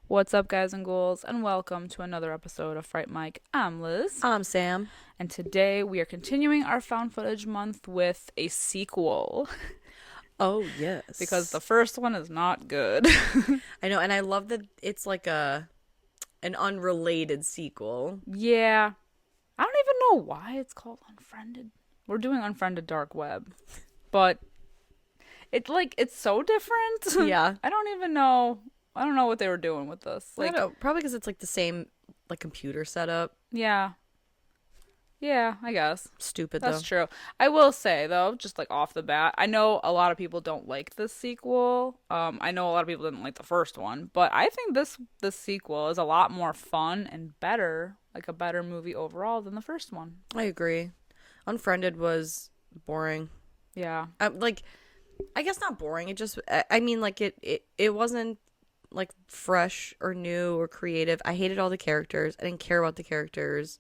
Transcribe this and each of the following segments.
What's up, guys and ghouls, and welcome to another episode of Fright Mic. I'm Liz. I'm Sam. And today we are continuing our found footage month with a sequel. Oh, yes. Because the first one is not good. I know, and I love that it's like an unrelated sequel. Yeah. I don't even know why it's called Unfriended. We're doing Unfriended Dark Web. But it's so different. Yeah. I don't know what they were doing with this. I don't know. Probably because it's like the same computer setup. Yeah. Yeah, I guess. Stupid, That's though. true. I will say, though, just like off the bat, I know a lot of people don't like this sequel. I know a lot of people didn't like the first one, but I think this sequel is a lot more fun and better, like a better movie overall than the first one. I agree. Unfriended was boring. Yeah. I guess not boring. It just, I mean, like it wasn't like fresh or new or creative. I hated all the characters. I didn't care about the characters.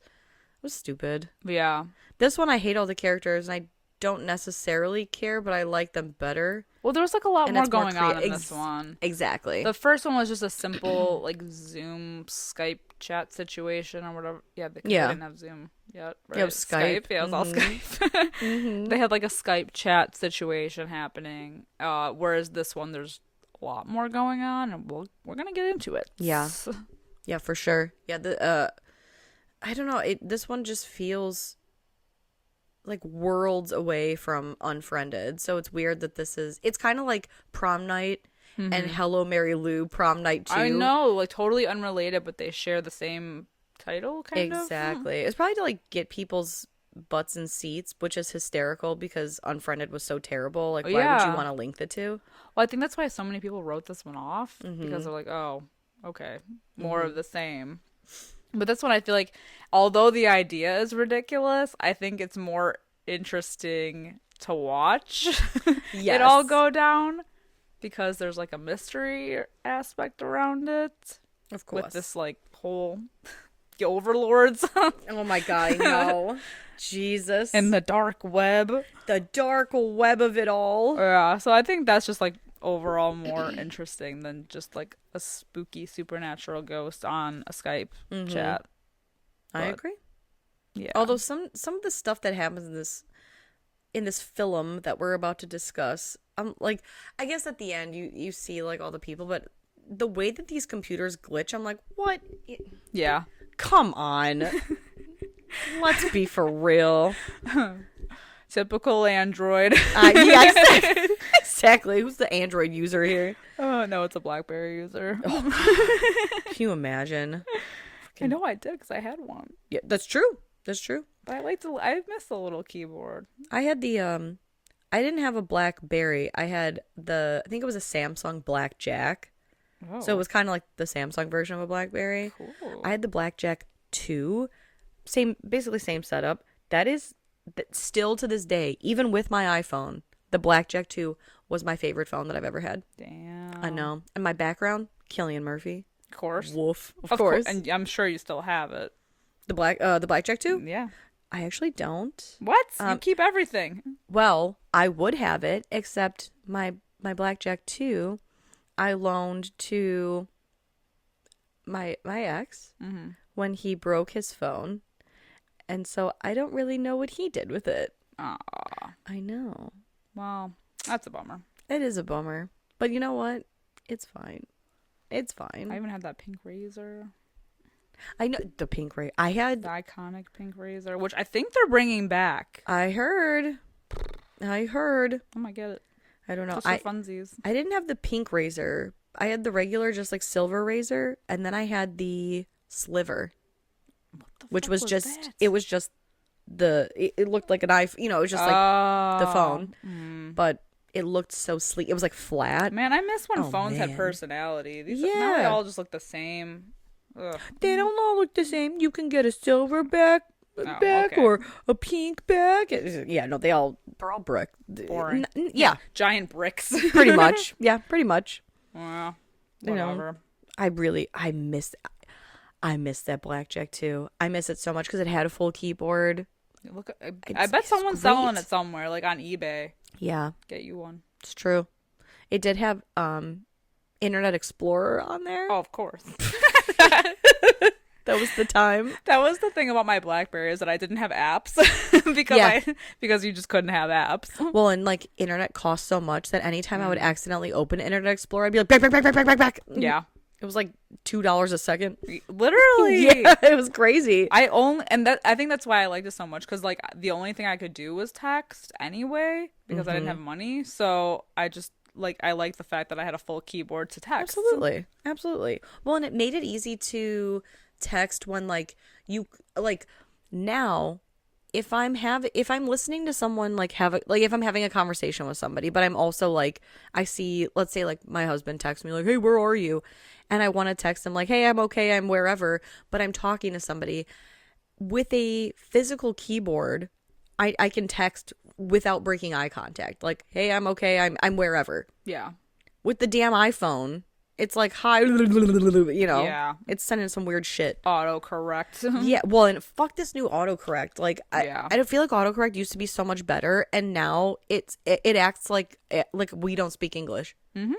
It was stupid. Yeah. This one, I hate all the characters, and I don't necessarily care, but I like them better. Well, there was like a lot more going on in this one. Exactly. The first one was just a simple like Zoom Skype chat situation or whatever. Yeah, they didn't have Zoom yet. Right? Yeah, it was Skype. Yeah, it was all Skype. They had like a Skype chat situation happening. Whereas this one, there's a lot more going on, and we're gonna get into it. Yeah. Yeah, for sure. Yeah, I don't know. This one just feels like worlds away from Unfriended. So it's weird that it's kind of like Prom Night and Hello Mary Lou Prom Night 2. I know, like totally unrelated, but they share the same title, kind of. Exactly. It's probably to like get people's butts in seats, which is hysterical because Unfriended was so terrible. Like, why would you want to link the two? Well, I think that's why so many people wrote this one off because they're like, oh, okay, more of the same. But that's when I feel like, although the idea is ridiculous, I think it's more interesting to watch it all go down because there's like a mystery aspect around it. Of course. With this like whole overlords. Oh my god, I know. Jesus. And the dark web. The dark web of it all. Yeah, so I think that's just like overall more interesting than just like a spooky supernatural ghost on a Skype chat. I agree. Yeah. Although some of the stuff that happens in this film that we're about to discuss, like, I guess at the end you see like all the people, but the way that these computers glitch, I'm like, what? Yeah. Come on. Let's be for real. Typical Android. Yeah, exactly. Who's the Android user here? Oh, no, it's a BlackBerry user. Oh. Can you imagine? I know I did because I had one. Yeah, that's true. That's true. But I miss the little keyboard. I had I didn't have a BlackBerry. I had I think it was a Samsung Blackjack. Oh. So it was kind of like the Samsung version of a BlackBerry. Cool. I had the Blackjack 2. Basically same setup. That is still to this day, even with my iPhone, the Blackjack 2 was my favorite phone that I've ever had. Damn. I know. And my background, Cillian Murphy. Of course. Woof. Of course. And I'm sure you still have it. The Blackjack 2? Yeah. I actually don't. What? You keep everything. Well, I would have it, except my Blackjack 2 I loaned to my ex when he broke his phone. And so I don't really know what he did with it. Aw. I know. Well, that's a bummer. It is a bummer. But you know what? It's fine. It's fine. I even had that pink razor. I know. The pink razor. I had the iconic pink razor, which I think they're bringing back. I heard. I might get it. I don't know. Just for funsies. I didn't have the pink razor. I had the regular, just like silver razor. And then I had the sliver. Which was just, that? It was just it looked like an iPhone, it was just like the phone, but it looked so sleek. It was like flat. Man, I miss when phones had personality. Now they all just look the same. Ugh. They don't all look the same. You can get a silverback back okay. or a pink back. Yeah, no, they're all brick. Boring. Yeah, Giant bricks. pretty much. Yeah, pretty much. Well, You know, whatever. I miss that blackjack too. I miss it so much because it had a full keyboard. Look, I bet someone's great. selling it somewhere, like on eBay. Yeah, Get you one. it's true. It did have Internet Explorer on there. Oh, of course. That was the time. That was the thing about my BlackBerry, is that I didn't have apps because you just couldn't have apps. Well, and like internet cost so much that anytime I would accidentally open Internet Explorer, I'd be like, back. Yeah. It was like $2 a second. Literally. Yeah, it was crazy. I think that's why I liked it so much, because like the only thing I could do was text anyway, because I didn't have money. So I just I liked the fact that I had a full keyboard to text. Absolutely. Well, and it made it easy to text when now if I'm listening to someone if I'm having a conversation with somebody, but I'm also I see, let's say my husband texts me hey, where are you? And I want to text him hey, I'm okay, I'm wherever, but I'm talking to somebody. With a physical keyboard, I can text without breaking eye contact. Hey, I'm okay, I'm wherever. Yeah. With the damn iPhone, it's hi, Yeah. It's sending some weird shit. Autocorrect. Yeah, well, and fuck this new autocorrect. Yeah. I don't feel like autocorrect used to be so much better, and now it acts like we don't speak English. Mm-hmm.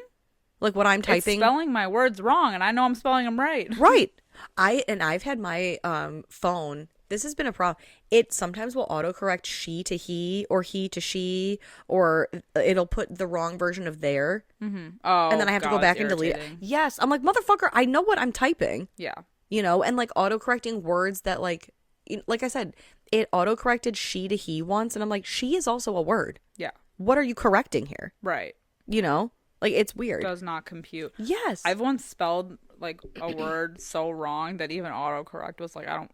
What I'm typing, It's spelling my words wrong, and I know I'm spelling them right. right. I've had my phone. This has been a problem. It sometimes will autocorrect she to he or he to she, or it'll put the wrong version of there. Mm-hmm. Oh, and then I have to go back and delete it. Yes. I'm motherfucker, I know what I'm typing. Yeah. And autocorrecting words that like I said, it autocorrected she to he once, and I'm she is also a word. Yeah. What are you correcting here? Right. It's weird. Does not compute. Yes. I've once spelled a word so wrong that even autocorrect was I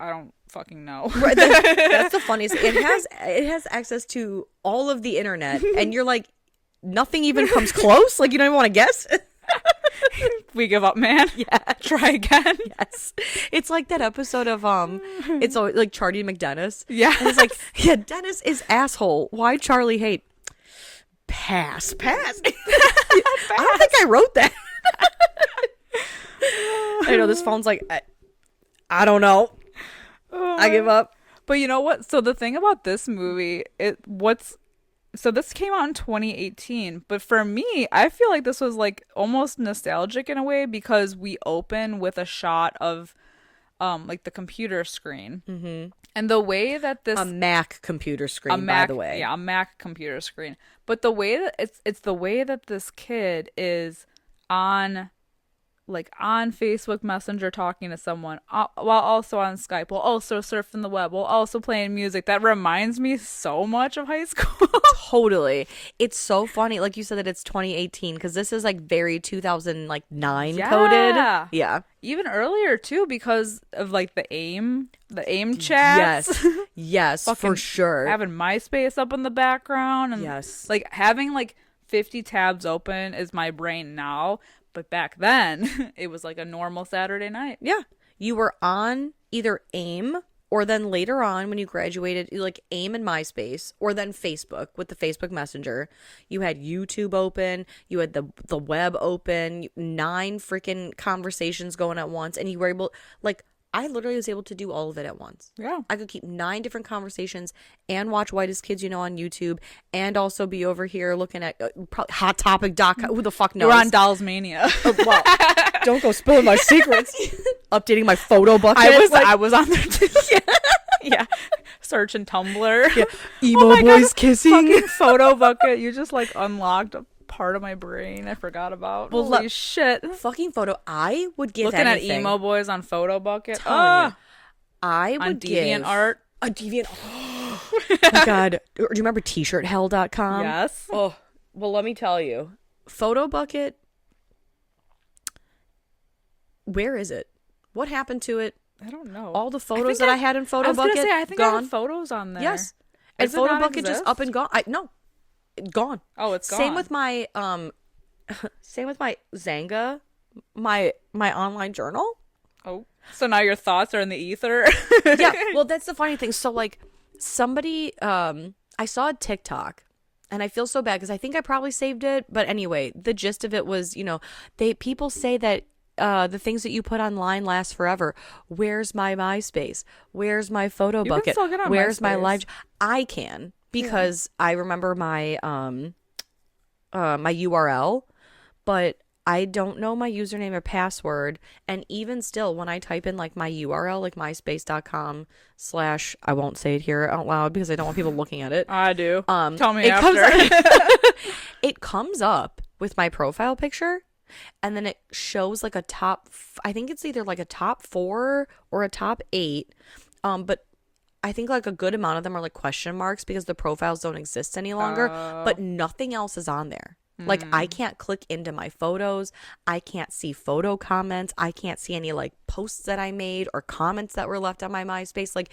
don't fucking know. Right, that's the funniest. It has access to all of the internet, and you're nothing even comes close. You don't even want to guess. We give up, man. Yeah. Try again. Yes. It's like that episode of it's always Charlie McDennis. Yeah. And it's yeah, Dennis is asshole. Why Charlie hate? Pass. I don't think I wrote that. I know this phone's I don't know. I give up. But you know what? So the thing about this movie, so this came out in 2018, but for me, I feel like this was almost nostalgic in a way, because we open with a shot of the computer screen. Mm-hmm. And the way that this a Mac computer screen, by the way. Yeah, a Mac computer screen. But the way that it's the way that this kid is on Facebook Messenger talking to someone, while also on Skype, while also surfing the web, while also playing music. That reminds me so much of high school. Totally. It's so funny. Like you said that it's 2018, because this is very 2009 coded. Yeah. Even earlier too, because of the AIM chats. Yes, for sure. Having MySpace up in the background, and yes, having 50 tabs open is my brain now. But back then, it was a normal Saturday night. Yeah. You were on either AIM, or then later on when you graduated, AIM and MySpace, or then Facebook with the Facebook Messenger. You had YouTube open. You had the web open. 9 freaking conversations going at once. And you were able, I literally was able to do all of it at once. Yeah. I could keep 9 different conversations and watch Whitest Kids You Know on YouTube, and also be over here looking at probably HotTopic.com. Who the fuck knows? You're on Dolls Mania. Well, don't go spilling my secrets. Updating my photo bucket. I was on there too. Yeah. Searching Tumblr. Yeah. Emo boys kissing. Fucking photo bucket. You just unlocked a part of my brain I forgot about. Well, holy shit. Fucking photo. I would give looking anything. at emo boys on photo bucket. I would on give DeviantArt. A Deviant. Oh my god. Do you remember tshirthell.com? Yes. Oh, well, let me tell you. Photo bucket. Where is it? What happened to it? I don't know. All the photos that I had in photo bucket. I think gone. I had photos on there. Yes. And photo bucket just up and gone. No. Gone. Oh, it's gone. Same with my Zanga, my online journal. Oh, so now your thoughts are in the ether? Yeah, well, that's the funny thing. So, like, somebody, I saw a TikTok, and I feel so bad because I think I probably saved it. But anyway, the gist of it was, people say that the things that you put online last forever. Where's my MySpace? Where's my photo You can bucket? still get on Where's my MySpace. live? I can because I remember my my URL, but I don't know my username or password. And even still, when I type in like my URL, like myspace.com/ I won't say it here out loud because I don't want people looking at it. I do. Tell me it after. It comes up with my profile picture, and then it shows like I think it's either like a top 4 or a top 8. But I think like a good amount of them are like question marks because the profiles don't exist any longer, but nothing else is on there. Like, I can't click into my photos. I can't see photo comments. I can't see any like posts that I made or comments that were left on my MySpace. Like,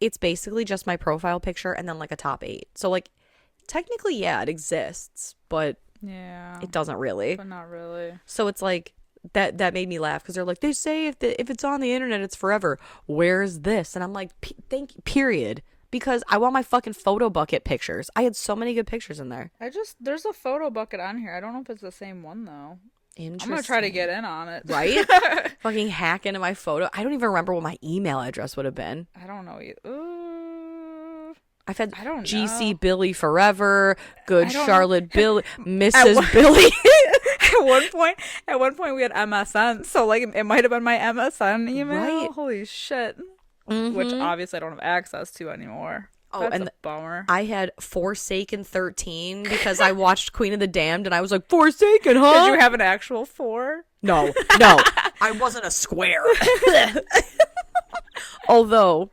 it's basically just my profile picture and then like a top 8. So like, technically, yeah, it exists, but Yeah. it doesn't really. But not really. So it's like that made me laugh because they're like, they say if it's on the internet, it's forever. Where's this? And I'm like, period. Because I want my fucking photo bucket pictures. I had so many good pictures in there. There's a photo bucket on here. I don't know if it's the same one though. Interesting. I'm gonna try to get in on it. Right? Fucking hack into my photo. I don't even remember what my email address would have been. I don't know. I've had I don't GC know. Billy Forever, Good I don't Charlotte Billy, Mrs. Billy. At one point we had MSN, so like it might have been my MSN email. Right. Holy shit. Which obviously I don't have access to anymore. Oh, That's and a bummer. I had Forsaken 13 because I watched Queen of the Damned and I was like, Forsaken, huh? Did you have an actual 4? No. I wasn't a square. Although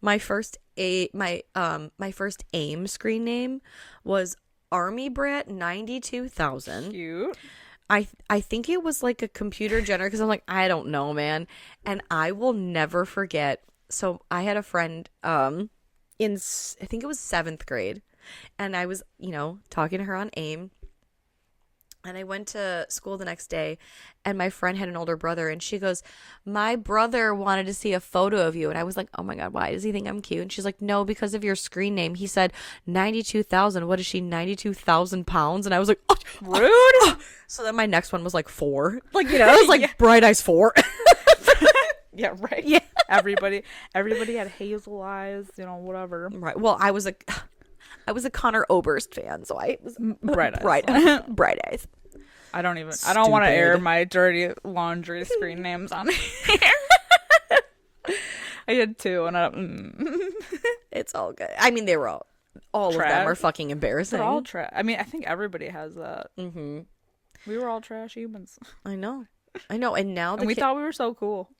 my first first AIM screen name was Army Brat 92,000. Cute. I think it was like a computer generator because I'm like, I don't know, man. And I will never forget. So I had a friend I think it was 7th grade, and I was, talking to her on AIM. And I went to school the next day, and my friend had an older brother, and she goes, my brother wanted to see a photo of you. And I was like, oh my God, why does he think I'm cute? And she's like, no, because of your screen name. He said 92,000. What is she, 92,000 pounds? And I was like, oh, Rude. So then my next one was like 4. Like, it was like Bright Eyes 4. Yeah, right. Yeah. Everybody had hazel eyes, whatever. Right. Well, I was a Connor Oberst fan, so I was Bright Eyes. Bright Eyes. I don't want to air my dirty laundry screen names on here. I had 2 and It's all good. I mean, they were all of them are fucking embarrassing. They're all trash. I mean, I think everybody has that. Mm-hmm. We were all trash humans. I know. And now we thought we were so cool.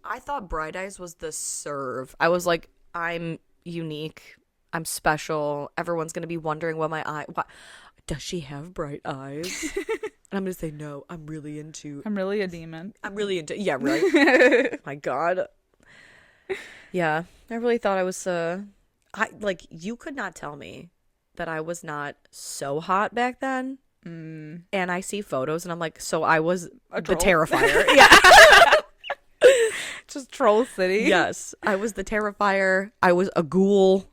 I thought Bright Eyes was the serve. I was like, I'm unique. I'm special. Everyone's going to be wondering what does she have bright eyes? And I'm going to say, no, I'm really a demon. I'm really into, yeah, right. My God. Yeah. I really thought I was, you could not tell me that I was not so hot back then. And I see photos and I'm like, so I was the Terrifier. Yeah. Just Troll City. Yes. I was the Terrifier. I was a ghoul.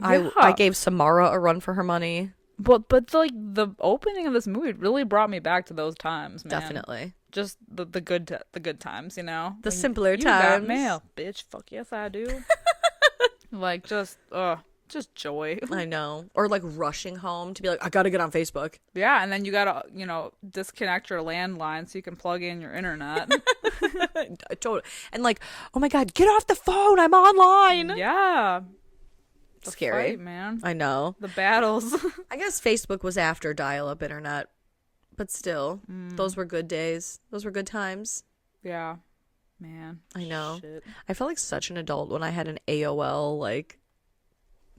Yeah. I gave Samara a run for her money. But like the opening of this movie really brought me back to those times, man. Definitely. Just the good times, The simpler times. You got mail, bitch. Fuck yes, I do. Like just joy. I know. Or like rushing home to be like, I gotta get on Facebook. Yeah, and then you gotta disconnect your landline so you can plug in your internet. Totally. And like, oh my God, get off the phone! I'm online. Yeah. Scary, fight, man. I know. The battles. I guess Facebook was after dial-up internet, but still, those were good days. Those were good times. Yeah, man. I know. Shit. I felt like such an adult when I had an AOL, like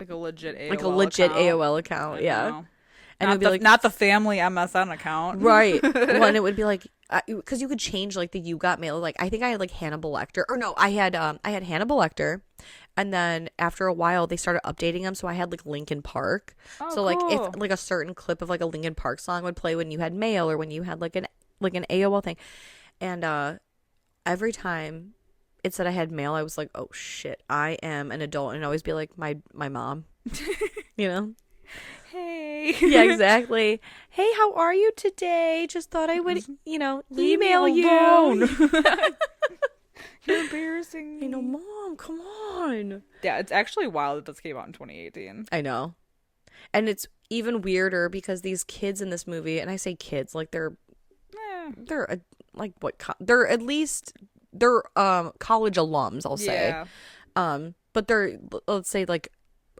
a legit AOL account. AOL account. Yeah, and it would be like not the family MSN account, right? When it would be like, because you could change like the you got mail. Like I think I had like Hannibal Lecter, or no, I had Hannibal Lecter. And then after a while, they started updating them. So I had like Linkin Park. Oh, so cool. like if like a certain clip of like a Linkin Park song would play when you had mail or when you had like an AOL thing. And every time it said I had mail, I was like, oh shit, I am an adult. And I'd always be like, my mom, you know? Hey. Yeah, exactly. Hey, how are you today? Just thought I would, email you. You're embarrassing me. Mom, come on. Yeah, it's actually wild that this came out in 2018. I know. And it's even weirder because these kids in this movie, and I say kids, like they're like what? They're at least college alums, I'll say. Yeah. But they're, let's say, like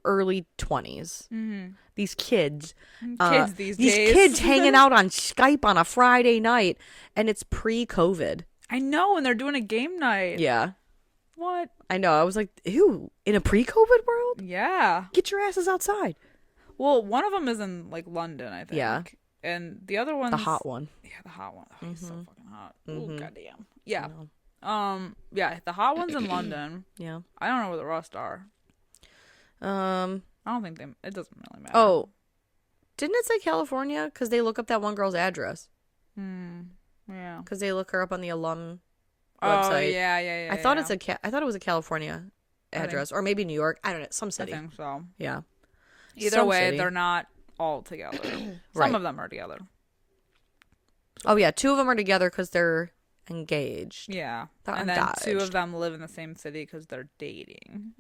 early 20s. Mm-hmm. These kids, these days. Kids hanging out on Skype on a Friday night, and it's pre-COVID. I know, and they're doing a game night. Yeah. What? I know. I was like, ew, in a pre-COVID world? Yeah. Get your asses outside. Well, one of them is in like London, I think. Yeah. And the other one's the hot one. Yeah, the hot one. Oh, he's so fucking hot. Mm-hmm. Oh, goddamn. Yeah. Yeah, the hot one's in London. Yeah. I don't know where the rest are. I don't think it doesn't really matter. Oh. Didn't it say California? Because they look up that one girl's address. Yeah. Because they look her up on the alum website. Oh, yeah. I thought I thought it was a California address, or maybe New York. I don't know, some city. I think so. Yeah. Either way, they're not all together. Right. Some of them are together. Oh yeah, 2 of them are together because they're engaged. Yeah, They're and then engaged. 2 of them live in the same city because they're dating.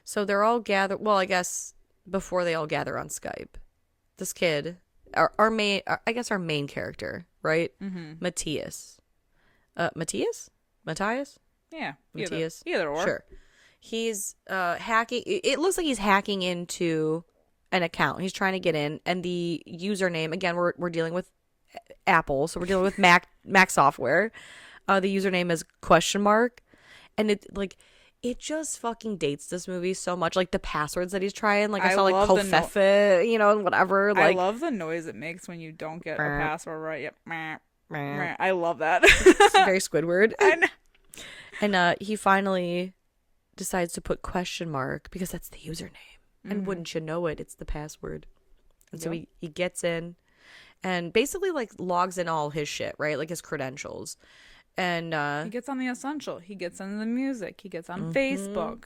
So they're all gathered. Well, I guess before they all gather on Skype, this kid, our main character, right? Matthias. Matthias? Yeah, Matthias. Either or. Sure. He's hacking. It looks like he's hacking into an account. He's trying to get in, and the username, again, we're dealing with Apple, so we're dealing with Mac software. The username is ? And it just fucking dates this movie so much. Like the passwords that he's trying. Like I saw like Kofefe, and whatever. Like I love the noise it makes when you don't get a password right. Yep. I love that. It's very Squidward. I know. And he finally decides to put ? because that's the username. And wouldn't you know it, it's the password. And so he gets in and basically like logs in all his shit, right? Like his credentials. And he gets on the essential. He gets on the music. He gets on Facebook.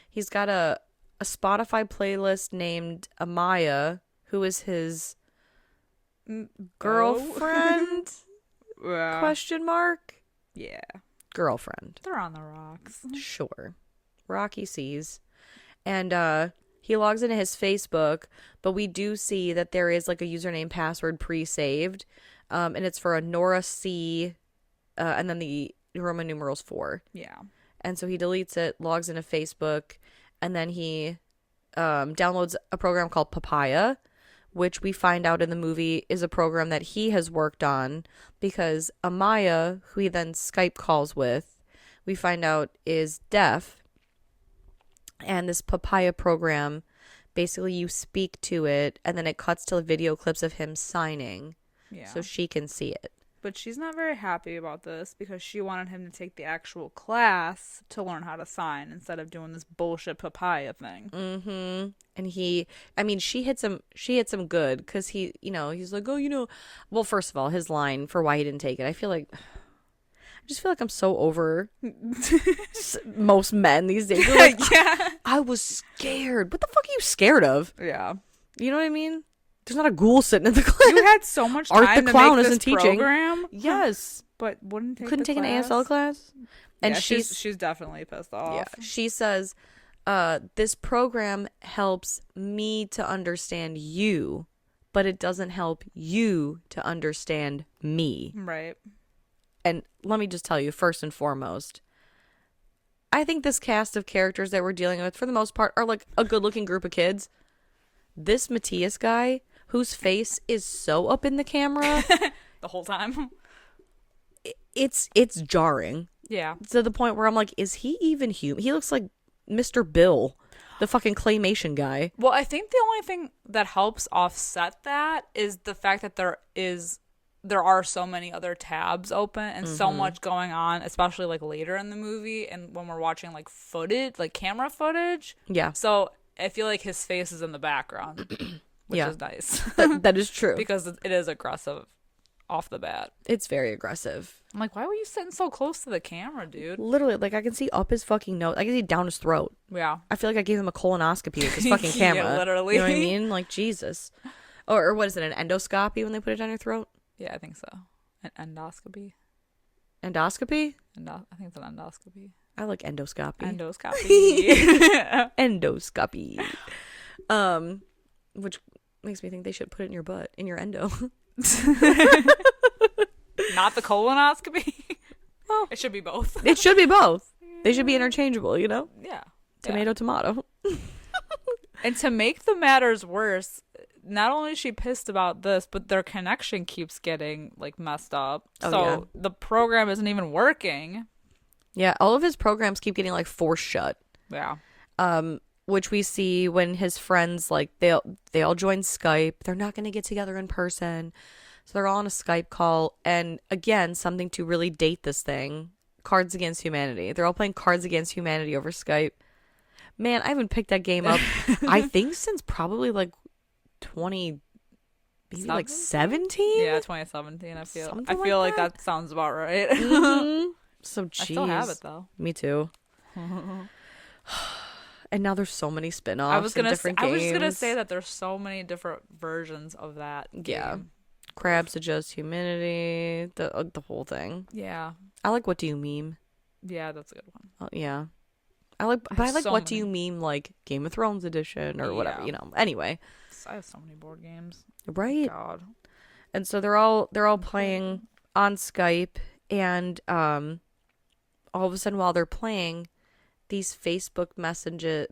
He's got a Spotify playlist named Amaya, who is his girlfriend? ? Yeah. Girlfriend. They're on the rocks. Sure. Rocky sees. And he logs into his Facebook, but we do see that there is like a username password pre-saved. And it's for a Nora C, and then the Roman numerals 4. Yeah. And so he deletes it, logs into Facebook, and then he downloads a program called Papaya, which we find out in the movie is a program that he has worked on because Amaya, who he then Skype calls with, we find out is deaf. And this Papaya program, basically you speak to it, and then it cuts to video clips of him signing so she can see it. But she's not very happy about this because she wanted him to take the actual class to learn how to sign instead of doing this bullshit Papaya thing. And she hits him good because he's like, well, first of all, his line for why he didn't take it, I just feel like I'm so over most men these days. Like, yeah. I was scared. What the fuck are you scared of? Yeah. You know what I mean? There's not a ghoul sitting in the class. You had so much time Art the Clown to make isn't this teaching. program. Yes. But wouldn't take Couldn't the take class? an ASL class? And yeah, she's definitely pissed off. Yeah. She says, this program helps me to understand you, but it doesn't help you to understand me. Right. And let me just tell you, first and foremost, I think this cast of characters that we're dealing with, for the most part, are like a good-looking group of kids. This Matthias guy, whose face is so up in the camera. The whole time. It's jarring. Yeah. To the point where I'm like, is he even human? He looks like Mr. Bill, the fucking claymation guy. Well, I think the only thing that helps offset that is the fact that there are so many other tabs open and so much going on, especially like later in the movie and when we're watching like footage, like camera footage. Yeah. So I feel like his face is in the background, which is nice. That is true. Because it is aggressive off the bat. It's very aggressive. I'm like, why were you sitting so close to the camera, dude? Literally, like I can see up his fucking nose. I can see down his throat. Yeah. I feel like I gave him a colonoscopy with this fucking camera. Yeah, literally. You know what I mean? Like, Jesus. Or what is it, an endoscopy when they put it down your throat? Yeah, I think so. An endoscopy. Endoscopy? I think it's an endoscopy. I like endoscopy. Endoscopy. Endoscopy. Which makes me think they should put it in your butt, in your endo. Not the colonoscopy. Well, it should be both. It should be both. They should be interchangeable, you know? Yeah. Tomato, tomato. And to make the matters worse, not only is she pissed about this, but their connection keeps getting like messed up. Oh, so yeah. the program isn't even working. Yeah, all of his programs keep getting like forced shut. Yeah. Which we see when his friends, like, they all join Skype. They're not going to get together in person. So they're all on a Skype call. And again, something to really date this thing. Cards Against Humanity. They're all playing Cards Against Humanity over Skype. Man, I haven't picked that game up, I think, since probably like 17? Yeah, 2017, I feel. Something I feel like that sounds about right. Mm-hmm. So, geez. I still have it, though. Me too. And now there's so many spin-offs and different games. I was just gonna say that there's so many different versions of that game. Yeah. Crabs Adjust Humanity, the whole thing. Yeah. I like What Do You Meme? Yeah, that's a good one. Yeah. I like so What Do many. You Meme, like Game of Thrones edition or whatever, you know. Anyway. I have so many board games. Right. God. And so they're all playing on Skype, and all of a sudden while they're playing, these Facebook messages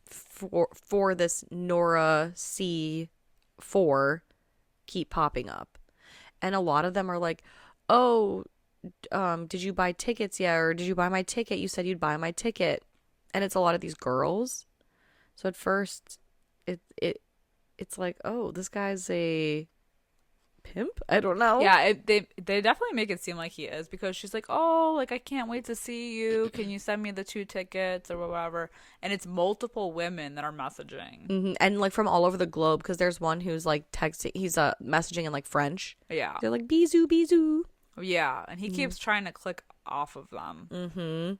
for this Nora C4 keep popping up. And a lot of them are like, "Oh, did you buy tickets yet? Or did you buy my ticket? You said you'd buy my ticket." And it's a lot of these girls. So at first it's like, "Oh, this guy's a pimp?" I don't know. Yeah, they definitely make it seem like he is, because she's like, "Oh, like I can't wait to see you. Can you send me the 2 tickets or whatever?" And it's multiple women that are messaging. Mm-hmm. And like from all over the globe, because there's one who's like texting, he's messaging in like French. Yeah. They're like, "Bisou, bisou." Yeah, and he keeps trying to click off of them. Mm-hmm.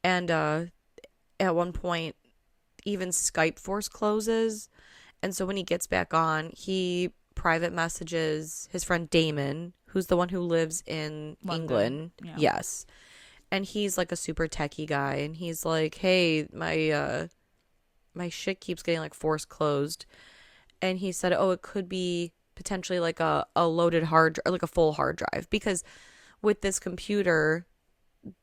And at one point, even Skype Force closes, and so when he gets back on, he private messages his friend Damon, who's the one who lives in London. England. Yeah. Yes. And he's like a super techie guy, and he's like, "Hey, my shit keeps getting like force closed." And he said, "Oh, it could be potentially like a loaded or like a full hard drive, because with this computer,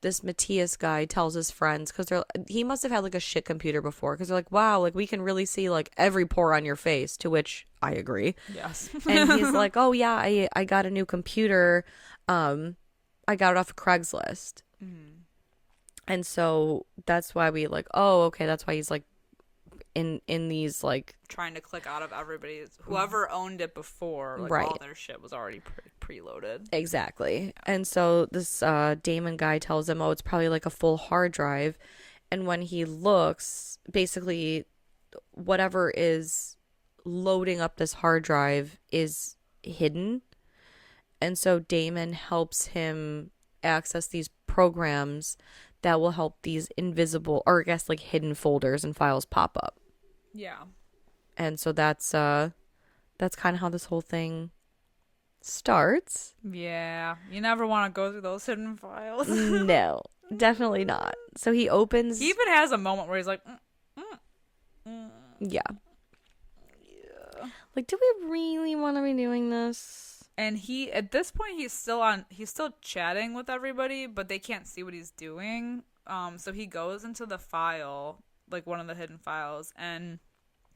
this Matthias guy tells his friends, because he must have had like a shit computer before, because they're like, wow, like we can really see like every pore on your face," to which I agree. Yes. And he's like, "Oh yeah, I got a new computer. I got it off of Craigslist." Mm. And so that's why we like, oh, okay, that's why he's like in these like trying to click out of everybody's, whoever owned it before, like Right. all their shit was already preloaded. Exactly. Yeah. And so this Damon guy tells him, "Oh, it's probably like a full hard drive." And when he looks, basically whatever is loading up this hard drive is hidden. And so Damon helps him access these programs that will help these invisible, or I guess like hidden folders and files pop up. Yeah. And so that's kind of how this whole thing starts. Yeah. You never want to go through those hidden files. No, definitely not. So he opens. He even has a moment where he's like, Yeah. Like, do we really want to be doing this? And he, at this point, he's still chatting with everybody, but they can't see what he's doing. So he goes into the file, like one of the hidden files, and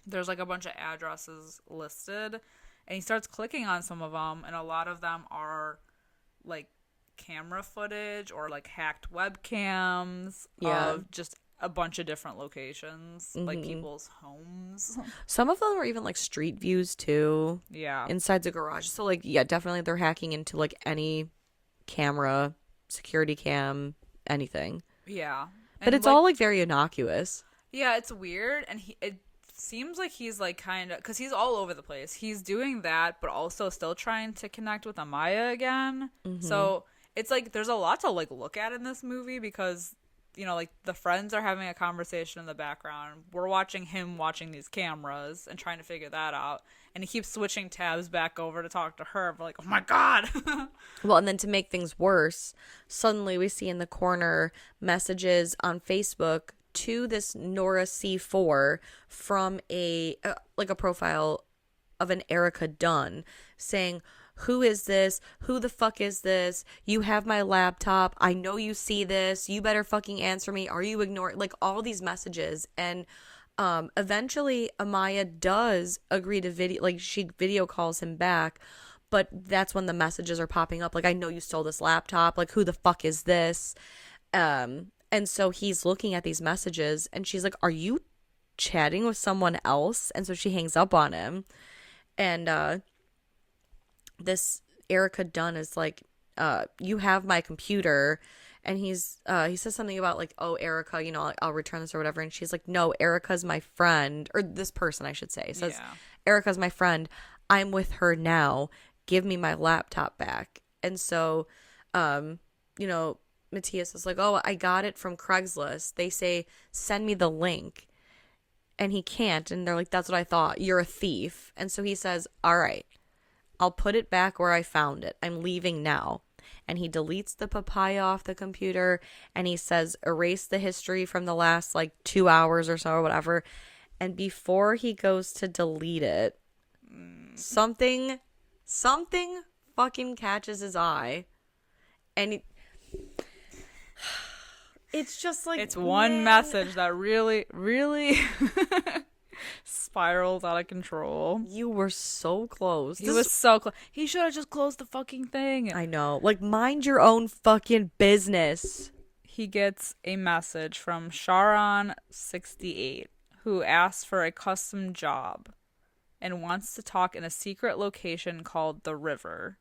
there's like a bunch of addresses listed, and he starts clicking on some of them, and a lot of them are like camera footage or like hacked webcams of just a bunch of different locations, like people's homes. Some of them are even like street views too. Yeah. Inside the garage. So like, yeah, definitely they're hacking into like any camera, security cam, anything. Yeah. But it's all like very innocuous. Yeah, it's weird, and seems like he's like kind of, because he's all over the place. He's doing that, but also still trying to connect with Amaya again. So it's like there's a lot to like look at in this movie because, you know, like the friends are having a conversation in the background. We're watching him watching these cameras and trying to figure that out. And he keeps switching tabs back over to talk to her. We're like, oh my God. Well, and then to make things worse, suddenly we see in the corner messages on Facebook to this Nora C4 from a profile of an Erica Dunn saying, who is this? Who the fuck is this? You have my laptop. I know you see this. You better fucking answer me. Are you ignoring? Like all these messages. And eventually Amaya does agree to video, like she video calls him back. But that's when the messages are popping up. Like, I know you stole this laptop. Like, who the fuck is this? And so he's looking at these messages and she's like, are you chatting with someone else? And so she hangs up on him. And this Erica Dunn is like, you have my computer. And he says something about like, oh, Erica, you know, I'll return this or whatever. And she's like, no, Erica's my friend. Or this person, I should say, says, Erica's my friend. I'm with her now. Give me my laptop back. And so, you know, Matthias is like, oh, I got it from Craigslist. They say, send me the link. And he can't. And they're like, that's what I thought. You're a thief. And so he says, all right, I'll put it back where I found it. I'm leaving now. And he deletes the papaya off the computer. And he says, erase the history from the last like 2 hours or so or whatever. And before he goes to delete it, something fucking catches his eye. And it's just like, it's one message that really, really spirals out of control. You were so close. He was so close. He should have just closed the fucking thing. I know. Like, mind your own fucking business. He gets a message from Charon 68, who asks for a custom job and wants to talk in a secret location called the River.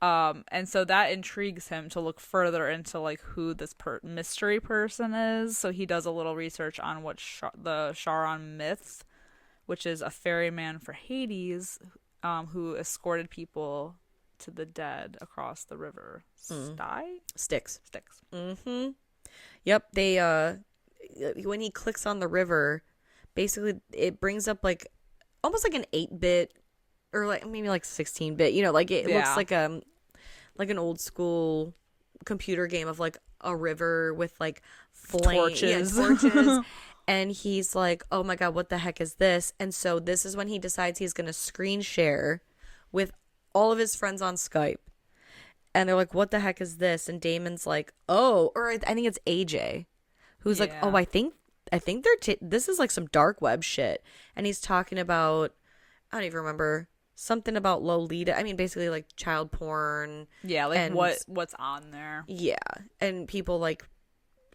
And so that intrigues him to look further into like who this mystery person is. So he does a little research on what the Charon myth, which is a ferryman for Hades, who escorted people to the dead across the river. Styx. Mm-hmm. Yep. They when he clicks on the river, basically it brings up like almost like an 8-bit or like maybe like 16-bit. You know, like it looks like an old school computer game of like a river with like torches. And he's like, oh my God, what the heck is this? And so this is when he decides he's going to screen share with all of his friends on Skype. And they're like, what the heck is this? And Damon's like, oh, or I think it's AJ, who's like, oh, I think they're this is like some dark web shit. And he's talking about, I don't even remember, something about Lolita. I mean, basically like child porn. Yeah, like and, what's on there. Yeah, and people like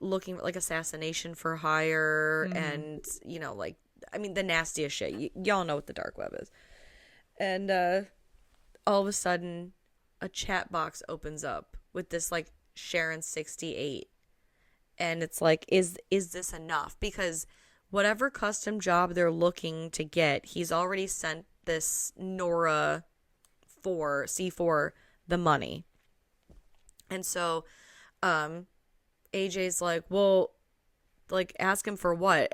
looking like assassination for hire and, you know, like, I mean, the nastiest shit. Y'all know what the dark web is. And all of a sudden, a chat box opens up with this like Sharon 68. And it's like, is this enough? Because whatever custom job they're looking to get, he's already sent this Nora C4 the money. And so AJ's like, well, like, ask him for what?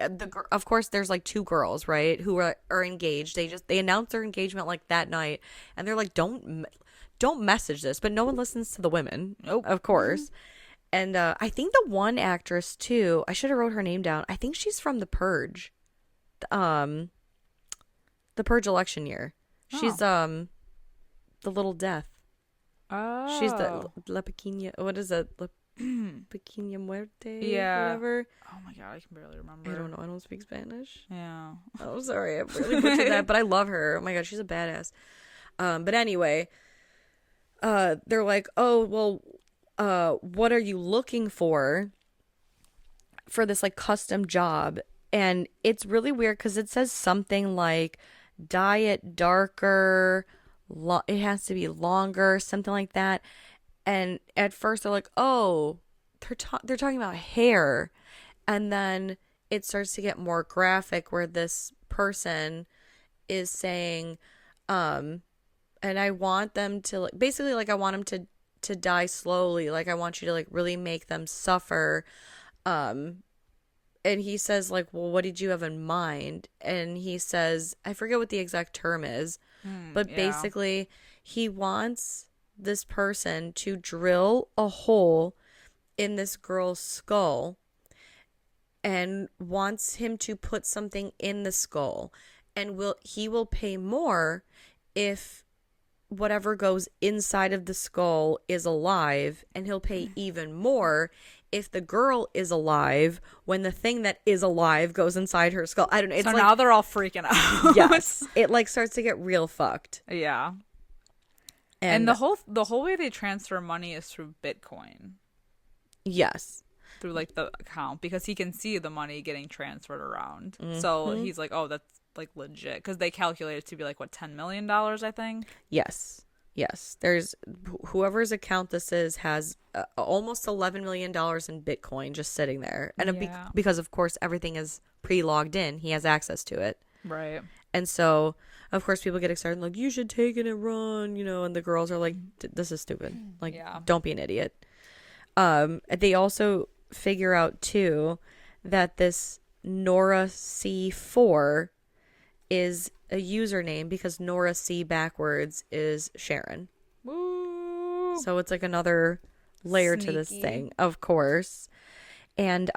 Of course, there's like 2 girls, right, who are engaged. They announced their engagement like that night, and they're like, don't message this. But no one listens to the women. Nope. Of course. And I think the one actress too, I should have wrote her name down. I think she's from The Purge. The Purge election year. Oh. She's the Little Death. Oh. She's the La Pequeña. What is it? Pequeña Muerte. Yeah. Whatever. Oh my God, I can barely remember. I don't know. I don't speak Spanish. Yeah. Oh, sorry. I really butchered that, but I love her. Oh my God, she's a badass. But anyway, they're like, oh well, what are you looking for this like custom job? And it's really weird because it says something like dye it darker, it has to be longer, something like that. And at first they're like, oh, they're talking about hair. And then it starts to get more graphic where this person is saying, and I want them to, like, basically, like, I want them to die slowly. Like, I want you to, like, really make them suffer. And he says, like, well, what did you have in mind? And he says, I forget what the exact term is, but basically he wants this person to drill a hole in this girl's skull and wants him to put something in the skull, and he will pay more if whatever goes inside of the skull is alive, and he'll pay even more if the girl is alive when the thing that is alive goes inside her skull. I don't know. It's so like, now they're all freaking out. Yes. It like starts to get real fucked. Yeah. And the whole way they transfer money is through Bitcoin. Yes. Through like the account, because he can see the money getting transferred around. So he's like, oh, that's like legit, because they calculate it to be like, what, $10 million, I think. Yes. There's whoever's account this is has almost $11 million in Bitcoin just sitting there, and because of course everything is pre-logged in, he has access to it, right? And so of course people get excited, like, you should take it and run, and the girls are like, this is stupid, like, don't be an idiot. They also figure out too that this Nora C4 is a username, because Nora C backwards is Charon. Woo. So it's like another layer to this thing, of course. And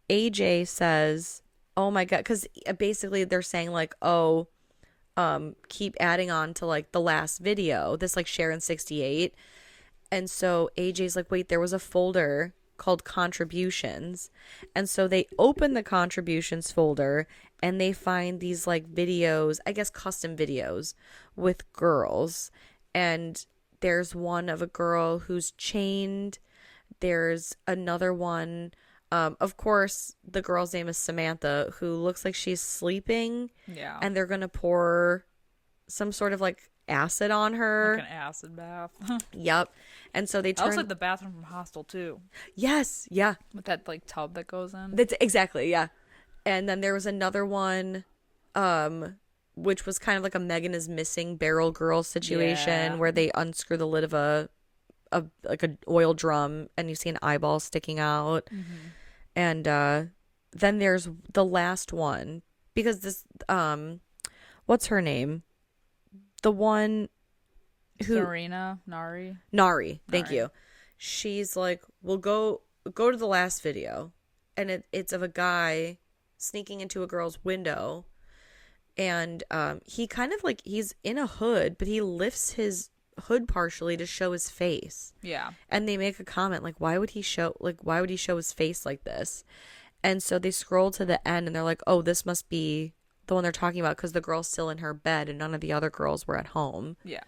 AJ says, oh my god, because basically they're saying like, oh, keep adding on to like the last video, this like Charon 68. And so AJ's like, wait, there was a folder called contributions, and so they open the contributions folder and they find these like videos, I guess custom videos with girls, and there's one of a girl who's chained, there's another one, of course the girl's name is Samantha, who looks like she's sleeping, and they're gonna pour some sort of like acid on her, like an acid bath. Yep. And so they turn. Also, like the bathroom from Hostel too. Yes. Yeah. With that like tub that goes in. That's exactly. Yeah. And then there was another one, which was kind of like a Megan is Missing Barrel Girl situation, where they unscrew the lid of a like an oil drum and you see an eyeball sticking out. And then there's the last one, because this what's her name? The one who Nari, thank you. She's like, we'll go to the last video, and it's of a guy sneaking into a girl's window, and he kind of like, he's in a hood, but he lifts his hood partially to show his face. Yeah. And they make a comment like, why would he show his face like this? And so they scroll to the end and they're like, oh, this must be the one they're talking about, because the girl's still in her bed and none of the other girls were at home. Yeah.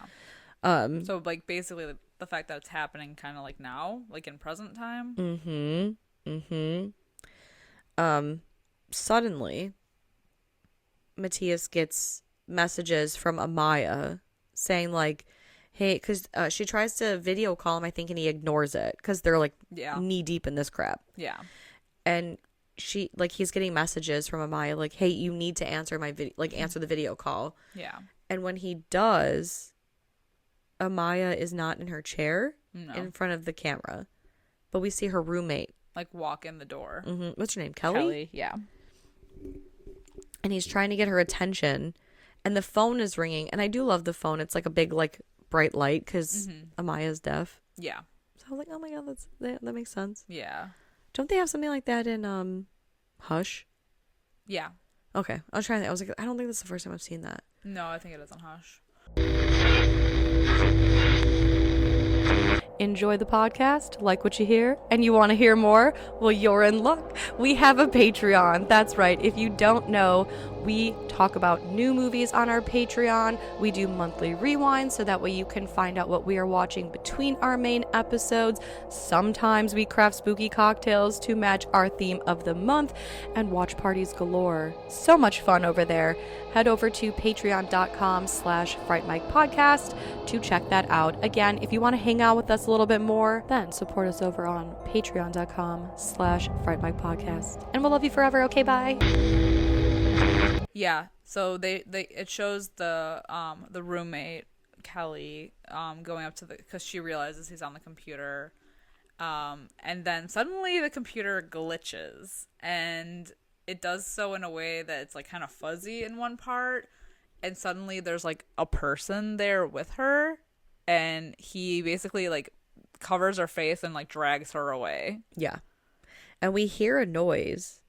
So like basically the fact that it's happening kind of like now, like in present time. Suddenly Matthias gets messages from Amaya saying like, hey, because she tries to video call him, I think, and he ignores it because they're like knee deep in this crap. Yeah. And she like, he's getting messages from Amaya like, hey, you need to answer my video, like answer the video call. Yeah. And when he does, Amaya is not in her chair in front of the camera, but we see her roommate like walk in the door. What's her name? Kelly? Yeah. And he's trying to get her attention, and the phone is ringing. And I do love the phone. It's like a big like bright light because Amaya's deaf. Yeah. So I was like, oh my god, that makes sense. Yeah. Don't they have something like that in Hush? Yeah. Okay. I was trying to think. I was like, I don't think this is the first time I've seen that. No, I think it is on Hush. Enjoy the podcast, like what you hear, and you want to hear more? Well, you're in luck. We have a Patreon. That's right. If you don't know, we talk about new movies on our Patreon. We do monthly rewinds, so that way you can find out what we are watching between our main episodes. Sometimes we craft spooky cocktails to match our theme of the month, and watch parties galore. So much fun over there. Head over to patreon.com/Fright Mic podcast to check that out. Again, if you want to hang out with us a little bit more, then support us over on patreon.com/Fright Mic podcast. And we'll love you forever. Okay, bye. Yeah. So it shows the roommate Kelly going up to the because she realizes he's on the computer, and then suddenly the computer glitches, and it does so in a way that it's like kind of fuzzy in one part, and suddenly there's like a person there with her, and he basically like covers her face and like drags her away. Yeah. And we hear a noise.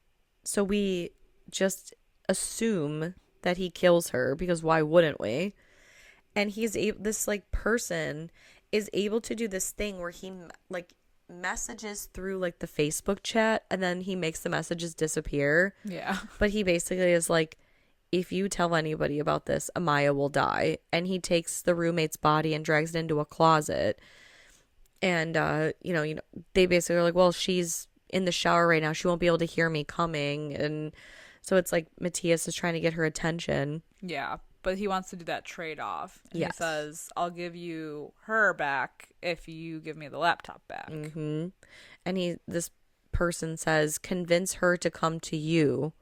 So we just assume that he kills her because why wouldn't we? And this like person is able to do this thing where he like messages through like the Facebook chat and then he makes the messages disappear. Yeah. But he basically is like, if you tell anybody about this, Amaya will die. And he takes the roommate's body and drags it into a closet. And they basically are like, well, she's in the shower right now. She won't be able to hear me coming. And so it's like Matthias is trying to get her attention. Yeah. But he wants to do that trade-off. And Yes. He says, I'll give you her back if you give me the laptop back. Mm-hmm. And this person says, convince her to come to you.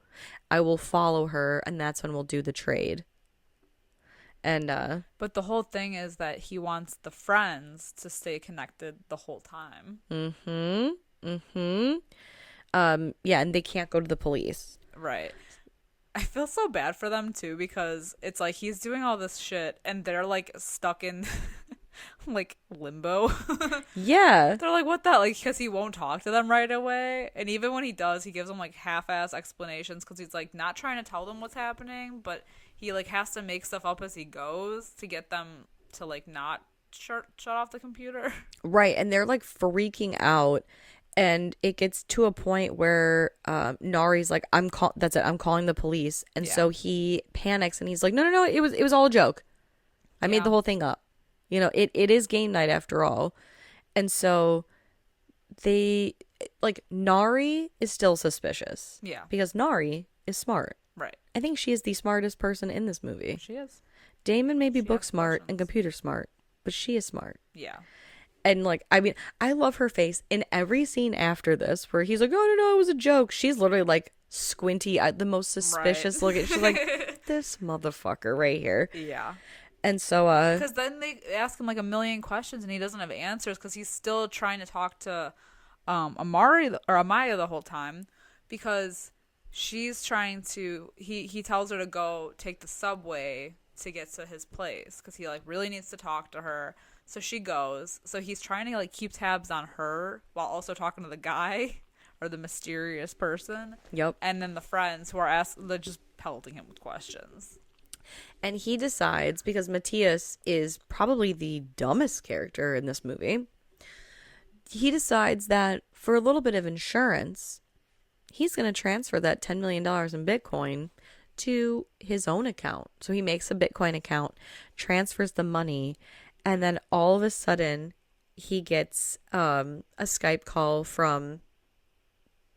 I will follow her, and that's when we'll do the trade. And but the whole thing is that he wants the friends to stay connected the whole time. Yeah, and they can't go to the police. Right. I feel so bad for them too because it's like he's doing all this shit and they're like stuck in like limbo. Yeah. They're like, what the? Like, because he won't talk to them right away. And even when he does, he gives them like half-ass explanations because he's like not trying to tell them what's happening, but he like has to make stuff up as he goes to get them to like not shut off the computer. Right, and they're like freaking out. And it gets to a point where Nari's like, that's it, I'm calling the police. And so he panics and he's like, no, it was all a joke. I made the whole thing up. You know, it is game night after all. And so they, like, Nari is still suspicious. Yeah. Because Nari is smart. Right. I think she is the smartest person in this movie. She is. Damon may be book smart and computer smart, but she is smart. Yeah. And, like, I mean, I love her face in every scene after this where he's like, oh, no, it was a joke. She's literally, like, squinty, the most suspicious looking. She's like, this motherfucker right here. Yeah. And so, because then they ask him, like, a million questions and he doesn't have answers because he's still trying to talk to Amaya the whole time because she's trying to, he tells her to go take the subway to get to his place because he, like, really needs to talk to her. So she goes. So he's trying to like keep tabs on her while also talking to the guy or the mysterious person. Yep. And then the friends who they're just pelting him with questions. And he decides, because Matthias is probably the dumbest character in this movie, he decides that for a little bit of insurance, he's going to transfer that $10 million in Bitcoin to his own account. So he makes a Bitcoin account, transfers the money, and then all of a sudden, he gets a Skype call from